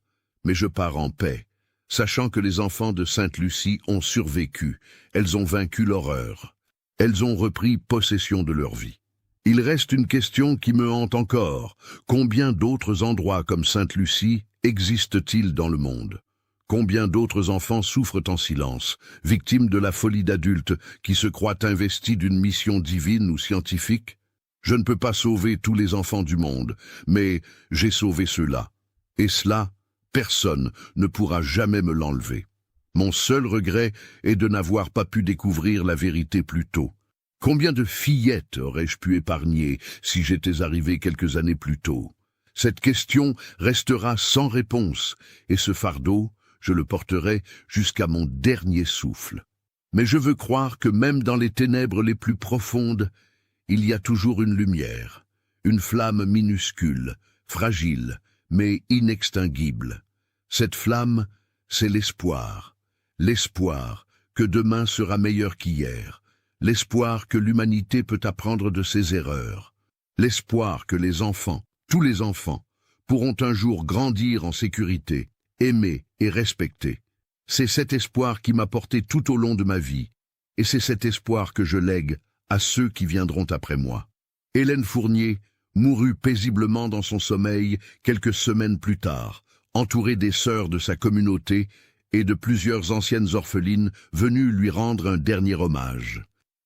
Mais je pars en paix, sachant que les enfants de Sainte-Lucie ont survécu, elles ont vaincu l'horreur. Elles ont repris possession de leur vie. Il reste une question qui me hante encore. Combien d'autres endroits comme Sainte-Lucie existent-ils dans le monde? Combien d'autres enfants souffrent en silence, victimes de la folie d'adultes qui se croient investis d'une mission divine ou scientifique? Je ne peux pas sauver tous les enfants du monde, mais j'ai sauvé ceux-là. Et cela, personne ne pourra jamais me l'enlever. Mon seul regret est de n'avoir pas pu découvrir la vérité plus tôt. Combien de fillettes aurais-je pu épargner si j'étais arrivé quelques années plus tôt? Cette question restera sans réponse, et ce fardeau, je le porterai jusqu'à mon dernier souffle. Mais je veux croire que même dans les ténèbres les plus profondes, il y a toujours une lumière, une flamme minuscule, fragile, mais inextinguible. Cette flamme, c'est l'espoir. L'espoir que demain sera meilleur qu'hier. L'espoir que l'humanité peut apprendre de ses erreurs. L'espoir que les enfants, tous les enfants, pourront un jour grandir en sécurité, aimer et respecter. C'est cet espoir qui m'a porté tout au long de ma vie, et c'est cet espoir que je lègue à ceux qui viendront après moi. Hélène Fournier mourut paisiblement dans son sommeil quelques semaines plus tard, entourée des sœurs de sa communauté et de plusieurs anciennes orphelines venues lui rendre un dernier hommage.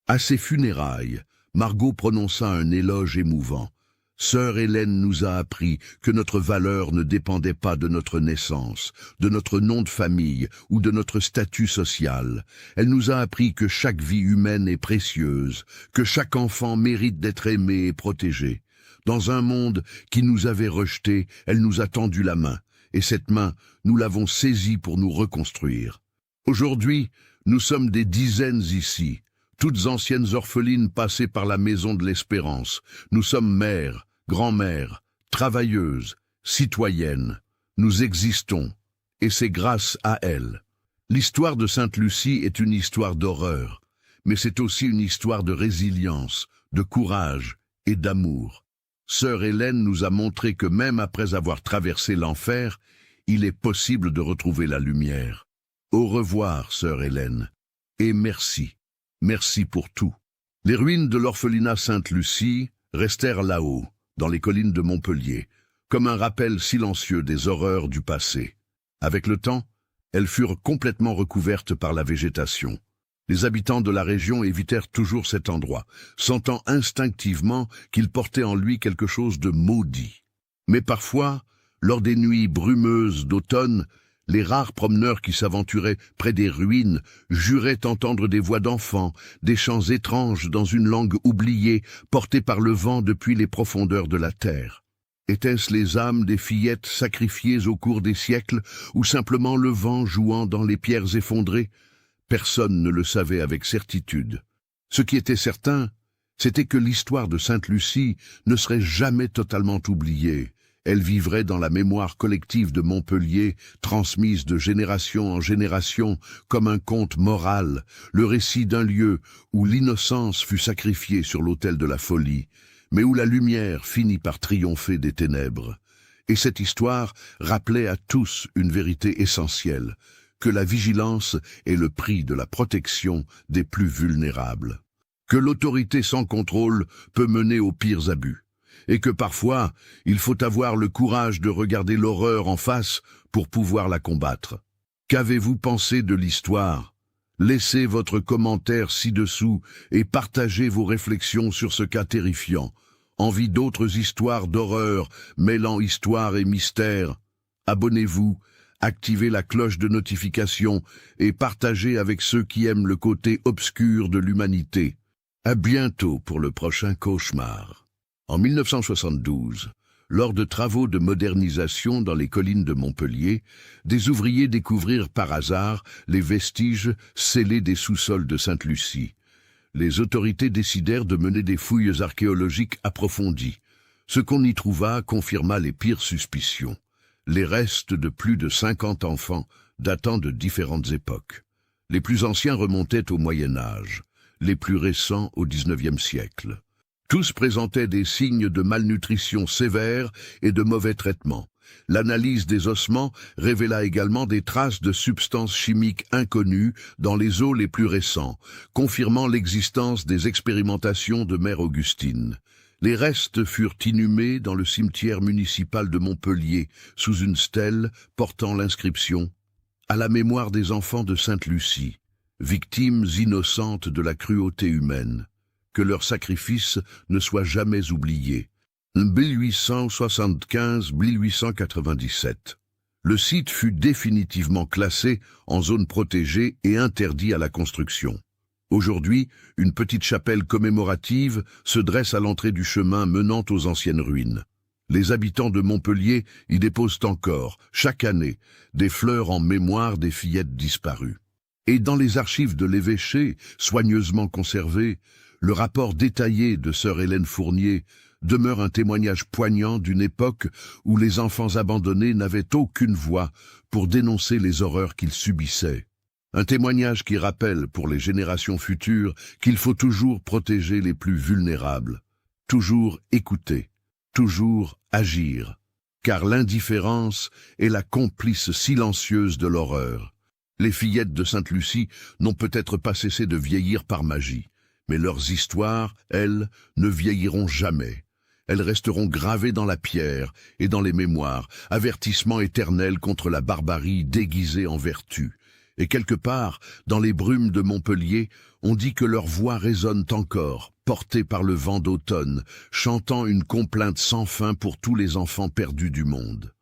À ses funérailles, Margot prononça un éloge émouvant. Sœur Hélène nous a appris que notre valeur ne dépendait pas de notre naissance, de notre nom de famille ou de notre statut social. Elle nous a appris que chaque vie humaine est précieuse, que chaque enfant mérite d'être aimé et protégé. Dans un monde qui nous avait rejetés, elle nous a tendu la main, et cette main, nous l'avons saisie pour nous reconstruire. Aujourd'hui, nous sommes des dizaines ici, toutes anciennes orphelines passées par la maison de l'espérance. Nous sommes mères, grand-mères, travailleuses, citoyennes. Nous existons, et c'est grâce à elles. L'histoire de Sainte-Lucie est une histoire d'horreur, mais c'est aussi une histoire de résilience, de courage et d'amour. Sœur Hélène nous a montré que même après avoir traversé l'enfer, il est possible de retrouver la lumière. Au revoir, sœur Hélène, et merci. Merci pour tout. Les ruines de l'orphelinat Sainte-Lucie restèrent là-haut, dans les collines de Montpellier, comme un rappel silencieux des horreurs du passé. Avec le temps, elles furent complètement recouvertes par la végétation. Les habitants de la région évitèrent toujours cet endroit, sentant instinctivement qu'il portait en lui quelque chose de maudit. Mais parfois, lors des nuits brumeuses d'automne, les rares promeneurs qui s'aventuraient près des ruines juraient entendre des voix d'enfants, des chants étranges dans une langue oubliée, portés par le vent depuis les profondeurs de la terre. Étaient-ce les âmes des fillettes sacrifiées au cours des siècles, ou simplement le vent jouant dans les pierres effondrées? Personne ne le savait avec certitude. Ce qui était certain, c'était que l'histoire de Sainte-Lucie ne serait jamais totalement oubliée. Elle vivrait dans la mémoire collective de Montpellier, transmise de génération en génération, comme un conte moral, le récit d'un lieu où l'innocence fut sacrifiée sur l'autel de la folie, mais où la lumière finit par triompher des ténèbres. Et cette histoire rappelait à tous une vérité essentielle, que la vigilance est le prix de la protection des plus vulnérables. Que l'autorité sans contrôle peut mener aux pires abus. Et que parfois, il faut avoir le courage de regarder l'horreur en face pour pouvoir la combattre. Qu'avez-vous pensé de l'histoire? Laissez votre commentaire ci-dessous et partagez vos réflexions sur ce cas terrifiant. Envie d'autres histoires d'horreur mêlant histoire et mystère? Abonnez-vous, activez la cloche de notification et partagez avec ceux qui aiment le côté obscur de l'humanité. À bientôt pour le prochain cauchemar. En 1972, lors de travaux de modernisation dans les collines de Montpellier, des ouvriers découvrirent par hasard les vestiges scellés des sous-sols de Sainte-Lucie. Les autorités décidèrent de mener des fouilles archéologiques approfondies. Ce qu'on y trouva confirma les pires suspicions. Les restes de plus de 50 enfants datant de différentes époques. Les plus anciens remontaient au Moyen Âge, les plus récents au XIXe siècle. Tous présentaient des signes de malnutrition sévère et de mauvais traitements. L'analyse des ossements révéla également des traces de substances chimiques inconnues dans les os les plus récents, confirmant l'existence des expérimentations de Mère Augustine. Les restes furent inhumés dans le cimetière municipal de Montpellier, sous une stèle portant l'inscription « À la mémoire des enfants de Sainte-Lucie, victimes innocentes de la cruauté humaine. Que leur sacrifice ne soit jamais oublié. » 1875-1897. Le site fut définitivement classé en zone protégée et interdit à la construction. Aujourd'hui, une petite chapelle commémorative se dresse à l'entrée du chemin menant aux anciennes ruines. Les habitants de Montpellier y déposent encore, chaque année, des fleurs en mémoire des fillettes disparues. Et dans les archives de l'évêché, soigneusement conservées, le rapport détaillé de sœur Hélène Fournier demeure un témoignage poignant d'une époque où les enfants abandonnés n'avaient aucune voix pour dénoncer les horreurs qu'ils subissaient. Un témoignage qui rappelle pour les générations futures qu'il faut toujours protéger les plus vulnérables, toujours écouter, toujours agir, car l'indifférence est la complice silencieuse de l'horreur. Les fillettes de Sainte-Lucie n'ont peut-être pas cessé de vieillir par magie, mais leurs histoires, elles, ne vieilliront jamais. Elles resteront gravées dans la pierre et dans les mémoires, avertissement éternel contre la barbarie déguisée en vertu. Et quelque part, dans les brumes de Montpellier, on dit que leurs voix résonnent encore, portées par le vent d'automne, chantant une complainte sans fin pour tous les enfants perdus du monde.